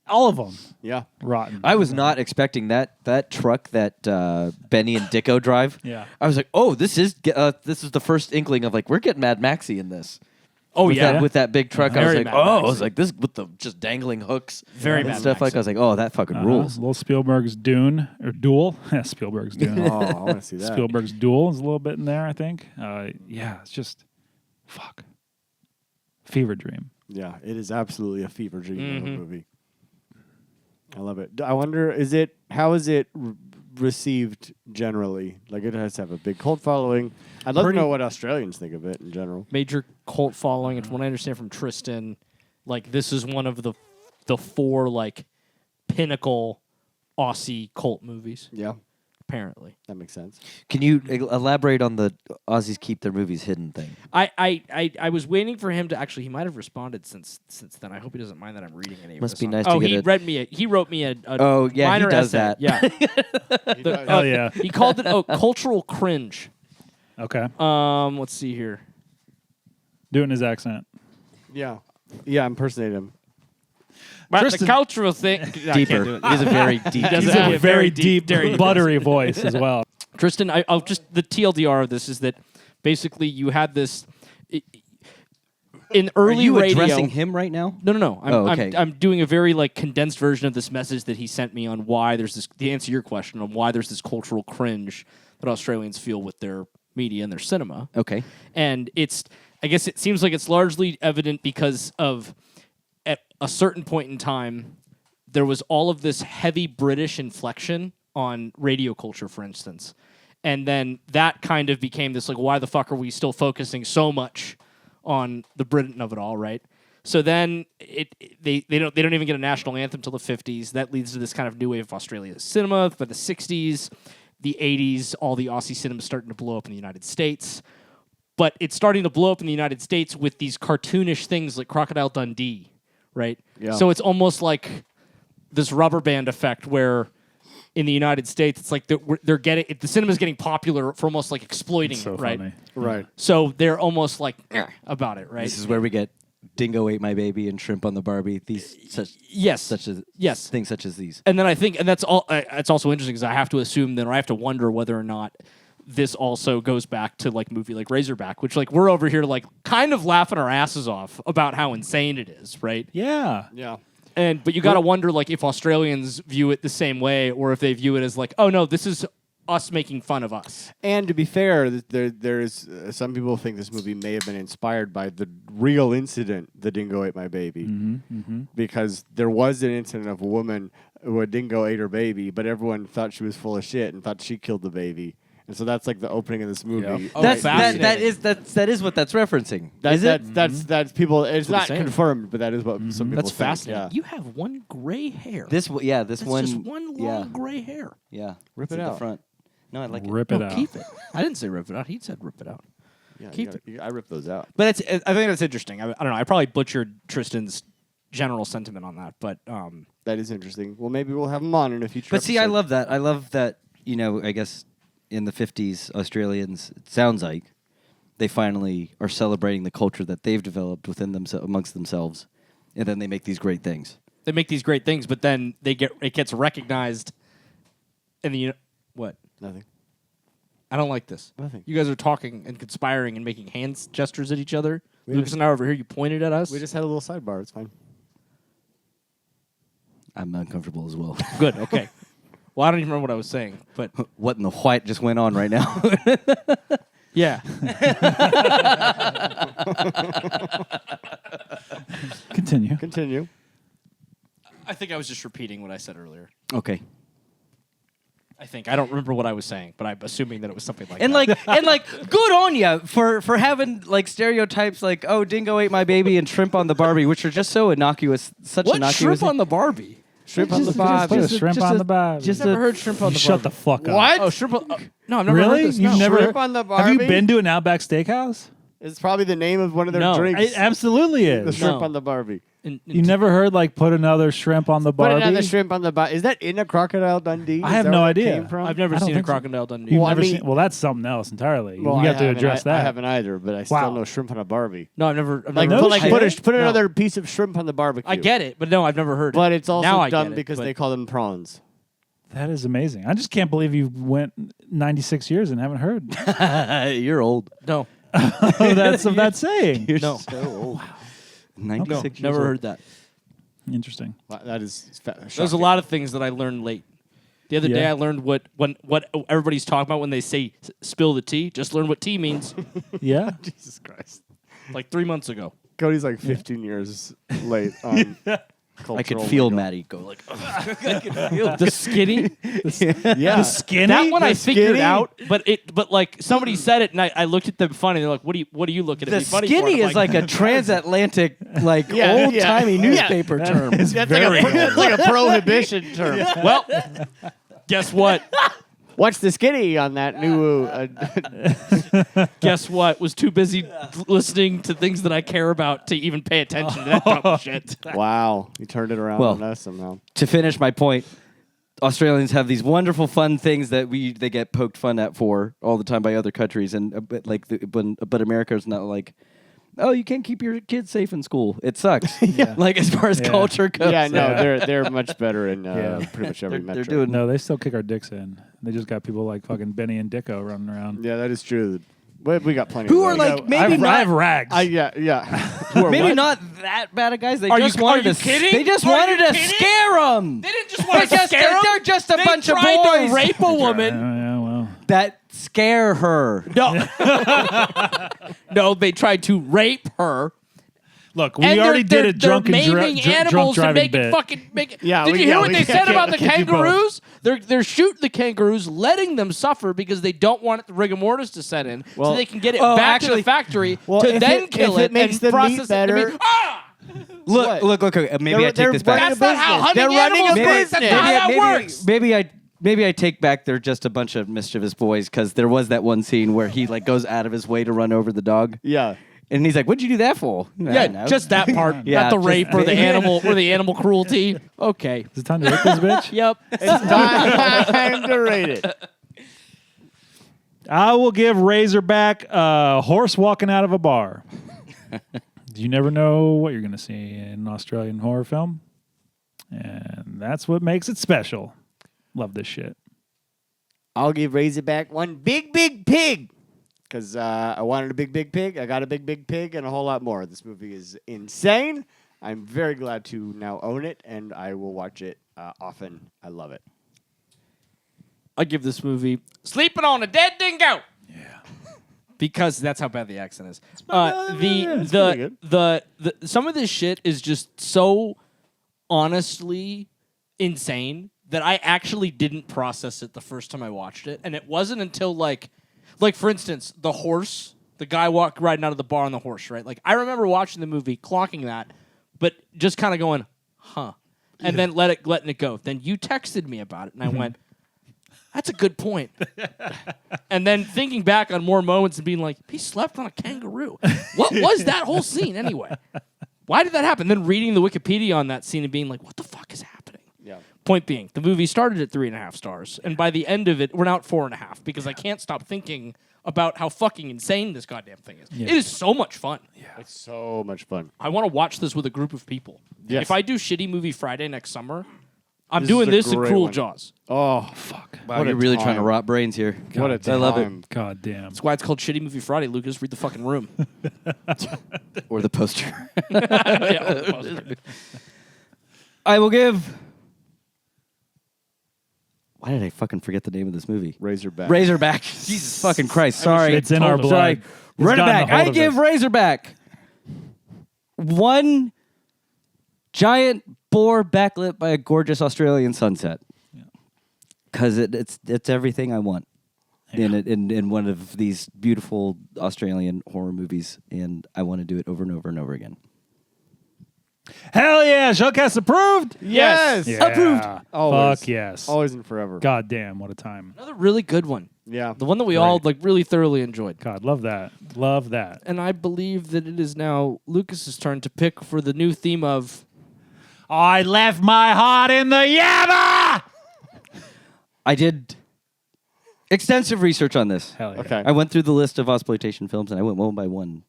All of them Yeah. rotten. I was not expecting that truck that Benny and Dicko drive. Yeah. I was like, oh, this is the first inkling of like we're getting Mad Maxy in this. Oh, with yeah. that, with that big truck. I was Very like, Mad oh, I Maxy. was like this with the just dangling hooks, Very and Mad stuff like. Maxy. I was like, oh, that fucking rules. Little Spielberg's Dune or Duel. Yeah, Spielberg's Dune. Oh, I want to see that. Spielberg's Duel is a little bit in there, I think. Yeah, it's just fuck. Fever dream. Yeah, it is absolutely a fever dream of a Mhm. movie. I love it. I wonder, how is it received generally? Like, it has to have a big cult following. I'd love to know what Australians think of it in general. Major cult following. And from what I understand from Tristan, like this is one of the four like pinnacle Aussie cult movies. Yeah, Apparently, that makes sense. Can you elaborate on the Aussies keep their movies hidden thing? I was waiting for him to actually. He might have responded since then. I hope he doesn't mind that I'm reading any of Must this be on- nice Oh, to he get read me. He wrote me a Oh, yeah, he minor does essay. that. Yeah. Oh yeah. He called it cultural cringe. Okay. Let's see here. Doing his accent. Yeah. Yeah, impersonate him. But Tristan- the cultural thing. I can't do Deeper. it. He's a very deep. does He's it. a Yeah, very very deep, deep, buttery voice as well. Tristan, I'll just the TLDR of this is that basically you had this in Are early you radio. addressing him right now? No. Oh, okay. I'm doing a very like condensed version of this message that he sent me on why there's this. To answer your question on why there's this cultural cringe that Australians feel with their media and their cinema. Okay. And I guess it seems like it's largely evident because of at a certain point in time, there was all of this heavy British inflection on radio culture, for instance. And then that kind of became this like, why the fuck are we still focusing so much on the Britain of it all, right? So then they don't even get a national anthem till the 50s. That leads to this kind of new wave of Australian cinema. By the 60s, the 80s, all the Aussie cinema starting to blow up in the United States. But it's starting to blow up in the United States with these cartoonish things like Crocodile Dundee, right? Yeah. So it's almost like this rubber band effect where in the United States, it's like they're getting the cinema's getting popular for almost like exploiting So it, right? funny. Right. So they're almost like about it, right? This is where we get Dingo Ate My Baby and Shrimp on the Barbie. Yes. Such as things such as these. And then I think, and that's all. It's also interesting because I have to assume that, or I have to wonder whether or not this also goes back to like movie like Razorback, which like we're over here like kind of laughing our asses off about how insane it is, right? Yeah. Yeah. But you got to wonder like if Australians view it the same way, or if they view it as like, oh no, this is us making fun of us. And to be fair, there is some people think this movie may have been inspired by the real incident, the dingo ate my baby, because there was an incident of a woman who a dingo ate her baby, but everyone thought she was full of shit and thought she killed the baby. And so that's like the opening of this movie. Yep. Oh, That fascinating. is what that's referencing. That's people. It's what not it's saying. confirmed, but that is what some people That's think. fascinating. Yeah. You have one gray hair. This That's one. just one long yeah. gray hair. Yeah. Rip It's it at the out. front. No, I like it. Rip it No, out. keep it. I didn't say rip it out. He said rip it out. Yeah, Keep I rip those out. But I think that's interesting. I don't know. I probably butchered Tristan's general sentiment on that, but That is interesting. Well, maybe we'll have him on in a future. But see, I episode. love that. I love that. I guess in the 50s, Australians, it sounds like they finally are celebrating the culture that they've developed within amongst themselves, and then they make these great things. they make these great things, but then it gets recognized in the what? Nothing. I don't like this. Nothing. You guys are talking and conspiring and making hand gestures at each other. We Lucas just- and I over here, you pointed at us. We just had a little sidebar. It's fine. I'm uncomfortable as well. Good, okay. Well, I don't even remember what I was saying, but What in the white just went on right now? yeah. Continue. Continue. I think I was just repeating what I said earlier. Okay. I think. I don't remember what I was saying, but I'm assuming that it was something like And that. good on you for having like stereotypes like, oh, Dingo ate my baby and shrimp on the Barbie, which are just so innocuous. Such what innocuous. shrimp on the Barbie? Shrimp on the Just bob. put a shrimp on the bob. I've never heard shrimp on the Shut Barbie. the fuck up. What? Oh, shrimp on... no, I've never Really? heard this. You've no. never Shrimp on the Have you Barbie? been to an Outback Steakhouse? It's probably the name of one of their No. drinks. It absolutely The is. shrimp No. on the Barbie. You never heard like put another shrimp on the Put Barbie? another shrimp on the Barbie. Is that in a Crocodile Dundee? I Is have that no where it idea. came from? I've never I don't seen a think so. crocodile Dundee. You've Well, I never mean- seen. Well, that's something else entirely. Well, you I have to haven't. address that. I haven't either, but I still Wow. know shrimp on a Barbie. No, I've never Like, No put, like shit. put No. another piece of shrimp on the barbecue. I get it, but no, I've never heard But it. it's also Now I dumb get it, because but- they call them prawns. That is amazing. I just can't believe you went 96 years and haven't heard. You're old. No, That's of that saying. You're No. so old. no, 96 years never old. heard that. Interesting. Wow, that is There's a lot of things that I learned late. The other day Yeah. I learned what everybody's talking about when they say spill the tea. Just learn what tea means. Yeah. Jesus Christ. Like 3 months ago. Cody's like 15 years late on I could cultural feel lingo. Maddie go like, I could feel The skinny. Yeah. Skinny. That one I The figured skinny? out, but like somebody said it and I looked at them funny. They're like, "What do you look at the me funny for?" skinny And I'm is like a transatlantic, like Yeah, old yeah. timey Yeah. newspaper term. It's That's very like, that's like a prohibition term. well, guess what? What's the skinny on that new? Guess what? Was too busy listening to things that I care about to even pay attention to that dumb shit. Wow, you turned it around Well. on us somehow. To finish my point, Australians have these wonderful, fun things that they get poked fun at for all the time by other countries, and but America's not like, oh, you can't keep your kids safe in school. It sucks. Like as far as Yeah. culture goes. Yeah, no, Yeah. they're much better in Yeah. pretty much every They're metric. doing No, they still kick our dicks in. They just got people like fucking Benny and Dicko running around. Yeah, that is true. We got plenty. Who of are those. like maybe I have not rags. yeah. Who are maybe what? not that bad of guys. They Are just you- wanted are you to. kidding? They just Are wanted you to kidding? scare them. They didn't just want to They're just, scare 'em. they're just a They bunch of tried boys to rape a woman. Yeah, well. that scare her. No, no, they tried to rape her. Look, we And already they're, did a drunken they're maiming drunk animals and driving making bit. fucking making. Yeah, Did we- you hear yeah, what we they can't- said about the can't do both. kangaroos? They're shooting the kangaroos, letting them suffer because they don't want the rigor mortis to set in, Well- so they can get it Oh, back to actually- the factory Well, to if then it- kill if it it makes and the meat process better- it. Ah! What? Look. Okay, maybe I take this back. That's not how hunting They're running animals a works. business. That's not how that works. Maybe I take back they're just a bunch of mischievous boys because there was that one scene where he like goes out of his way to run over the dog, Yeah. and he's like, "What'd you do that for?" Yeah, "No." just that part, Yeah, not the just- rape or the animal cruelty. Okay. Is it time to rate this bitch? Yep. It's time to rate it. I will give Razorback a horse walking out of a bar. You never know what you're going to see in an Australian horror film. And that's what makes it special. Love this shit. I'll give Razorback one big pig. Because I wanted a big pig. I got a big pig and a whole lot more. This movie is insane. I'm very glad to now own it, and I will watch it often. I love it. I'd give this movie Sleeping on a Dead Dingo. Yeah. Because that's how bad the accent is. The some of this shit is just so honestly insane that I actually didn't process it the first time I watched it. And it wasn't until like for instance, the horse, the guy riding out of the bar on the horse, right? Like I remember watching the movie, clocking that, but just kind of going, huh. And then letting it go. Then you texted me about it and I went, That's a good point. And then thinking back on more moments and being like, he slept on a kangaroo. What was that whole scene anyway? Why did that happen? Then reading the Wikipedia on that scene and being like, what the fuck is happening? Yeah. Point being, the movie started at 3.5 stars. And by the end of it, we're now at 4.5 because I can't stop thinking about how fucking insane this goddamn thing is. Yeah. It is so much fun. It's so much fun. I want to watch this with a group of people. Yes. If I do Shitty Movie Friday next summer, I'm This doing is a this and great Cruel one. Jaws. Oh, fuck. Wow, What a you're really trying to time. rot brains here. What a time. I love it. God damn. That's why it's called Shitty Movie Friday, Lucas. Read the fucking room. Or the poster. Yeah, I will give. Why did I fucking forget the name of this movie? Razorback. Razorback. Jesus fucking Christ. Sorry. It's in our blood. Sorry. It's Run it gotten a back. hold I of give us. Razorback one giant boar backlit by a gorgeous Australian sunset. Because it's everything I want in one of these beautiful Australian horror movies, and I want to do it over and over and over again. Hell yeah! Showcast approved. Yes. Yeah. Approved. Always. Fuck yes. Always and forever. God damn, what a time. Another really good one. Yeah. The one that we all like really thoroughly enjoyed. God, love that. Love that. And I believe that it is now Lucas's turn to pick for the new theme of I left my heart in the Yabba. I did extensive research on this. Hell yeah. Okay. I went through the list of exploitation films, and I went one by one.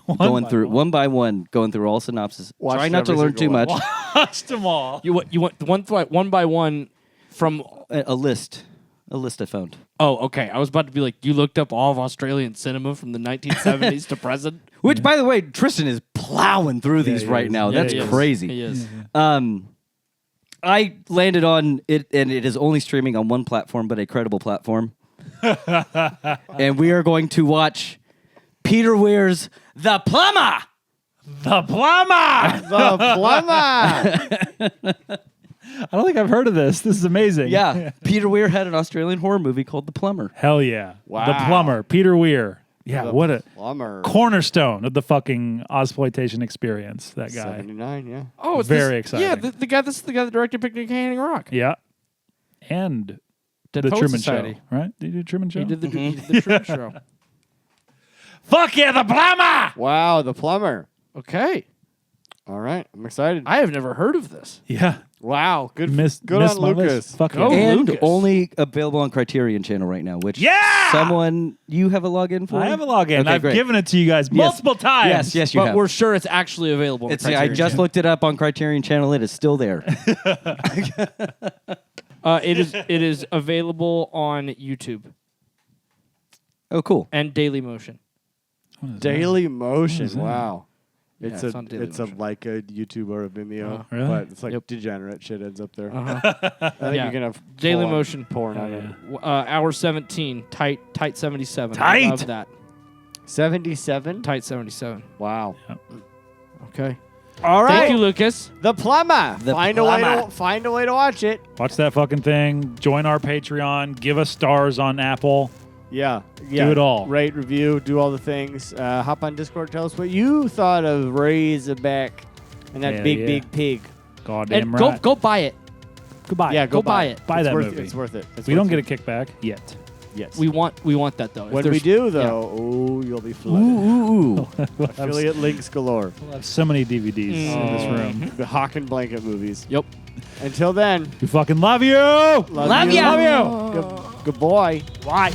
One by one, going through all synopses. Watched Try not to every learn too single much. one. Watched them all. you went one by one from. A list I found. Oh, okay. I was about to be like, you looked up all of Australian cinema from the 1970s to present. Which, by the way, Tristan is plowing through these he right is. now. Yeah, That's he is. crazy. He is. I landed on it, and it is only streaming on one platform, but a credible platform. And we are going to watch Peter Weir's The Plumber. The Plumber. The plumber. I don't think I've heard of this. This is amazing. Yeah, Peter Weir had an Australian horror movie called The Plumber. Hell yeah. Wow. The Plumber. Peter Weir. Yeah, The what a plumber. cornerstone of the fucking Ozploitation experience, that guy. 79, yeah. Oh, it's Very this, Yeah, exciting. the guy. This is the guy that directed Picnic at Hanging Rock. Yeah. And Dead the Poets Truman Society. Show, right? Did you do Truman Show? He did the Truman Show. Fuck yeah, The Plumber! Wow, the plumber. Okay, All right, I'm excited. I have never heard of this. Yeah. Wow, good. Missed good on my list. Lucas. Fuck Go. yeah. And Lucas. only available on Criterion Channel right now, which Yeah! someone, you have a login for? I have a login. Okay, I've great. given it to you guys multiple times. Yes, you But have. we're sure it's actually available. on It's, I Criterion just Channel. looked it up on Criterion Channel. It is still there. It is available on YouTube Oh, cool. and Daily Motion. Daily Motion. that? Wow. Yeah, It's it's a on Daily it's Motion. a like a YouTube or a Vimeo, really? but it's like Yep. degenerate shit ends up there. Uh-huh. I think Yeah. you can have Daily full-on Motion. porn on Yeah. it. Hour 17, tight 77. I Tight! love that. 77. Tight 77. Wow. Okay. All right. Thank you, Lucas. The plumber. The find plumber. a way to watch it. Watch that fucking thing. Join our Patreon. Give us stars on Apple. Yeah. Do it all. Rate, review, do all the things. Hop on Discord. Tell us what you thought of Razorback and that Hell big, yeah. big pig. Goddamn And right. go buy it. Goodbye. Yeah, go buy it. Buy It's that worth movie. It. It's worth it. It's We worth don't get it. a kickback yet. Yes. We want that though. If when we there's- do, though, oh, you'll be flooded. Ooh. Affiliate links galore. We'll have so many DVDs in this room. The Hawk and Blanket movies. Yep. Until then, We fucking love you. love Love you. ya. Love you. Good boy. Bye.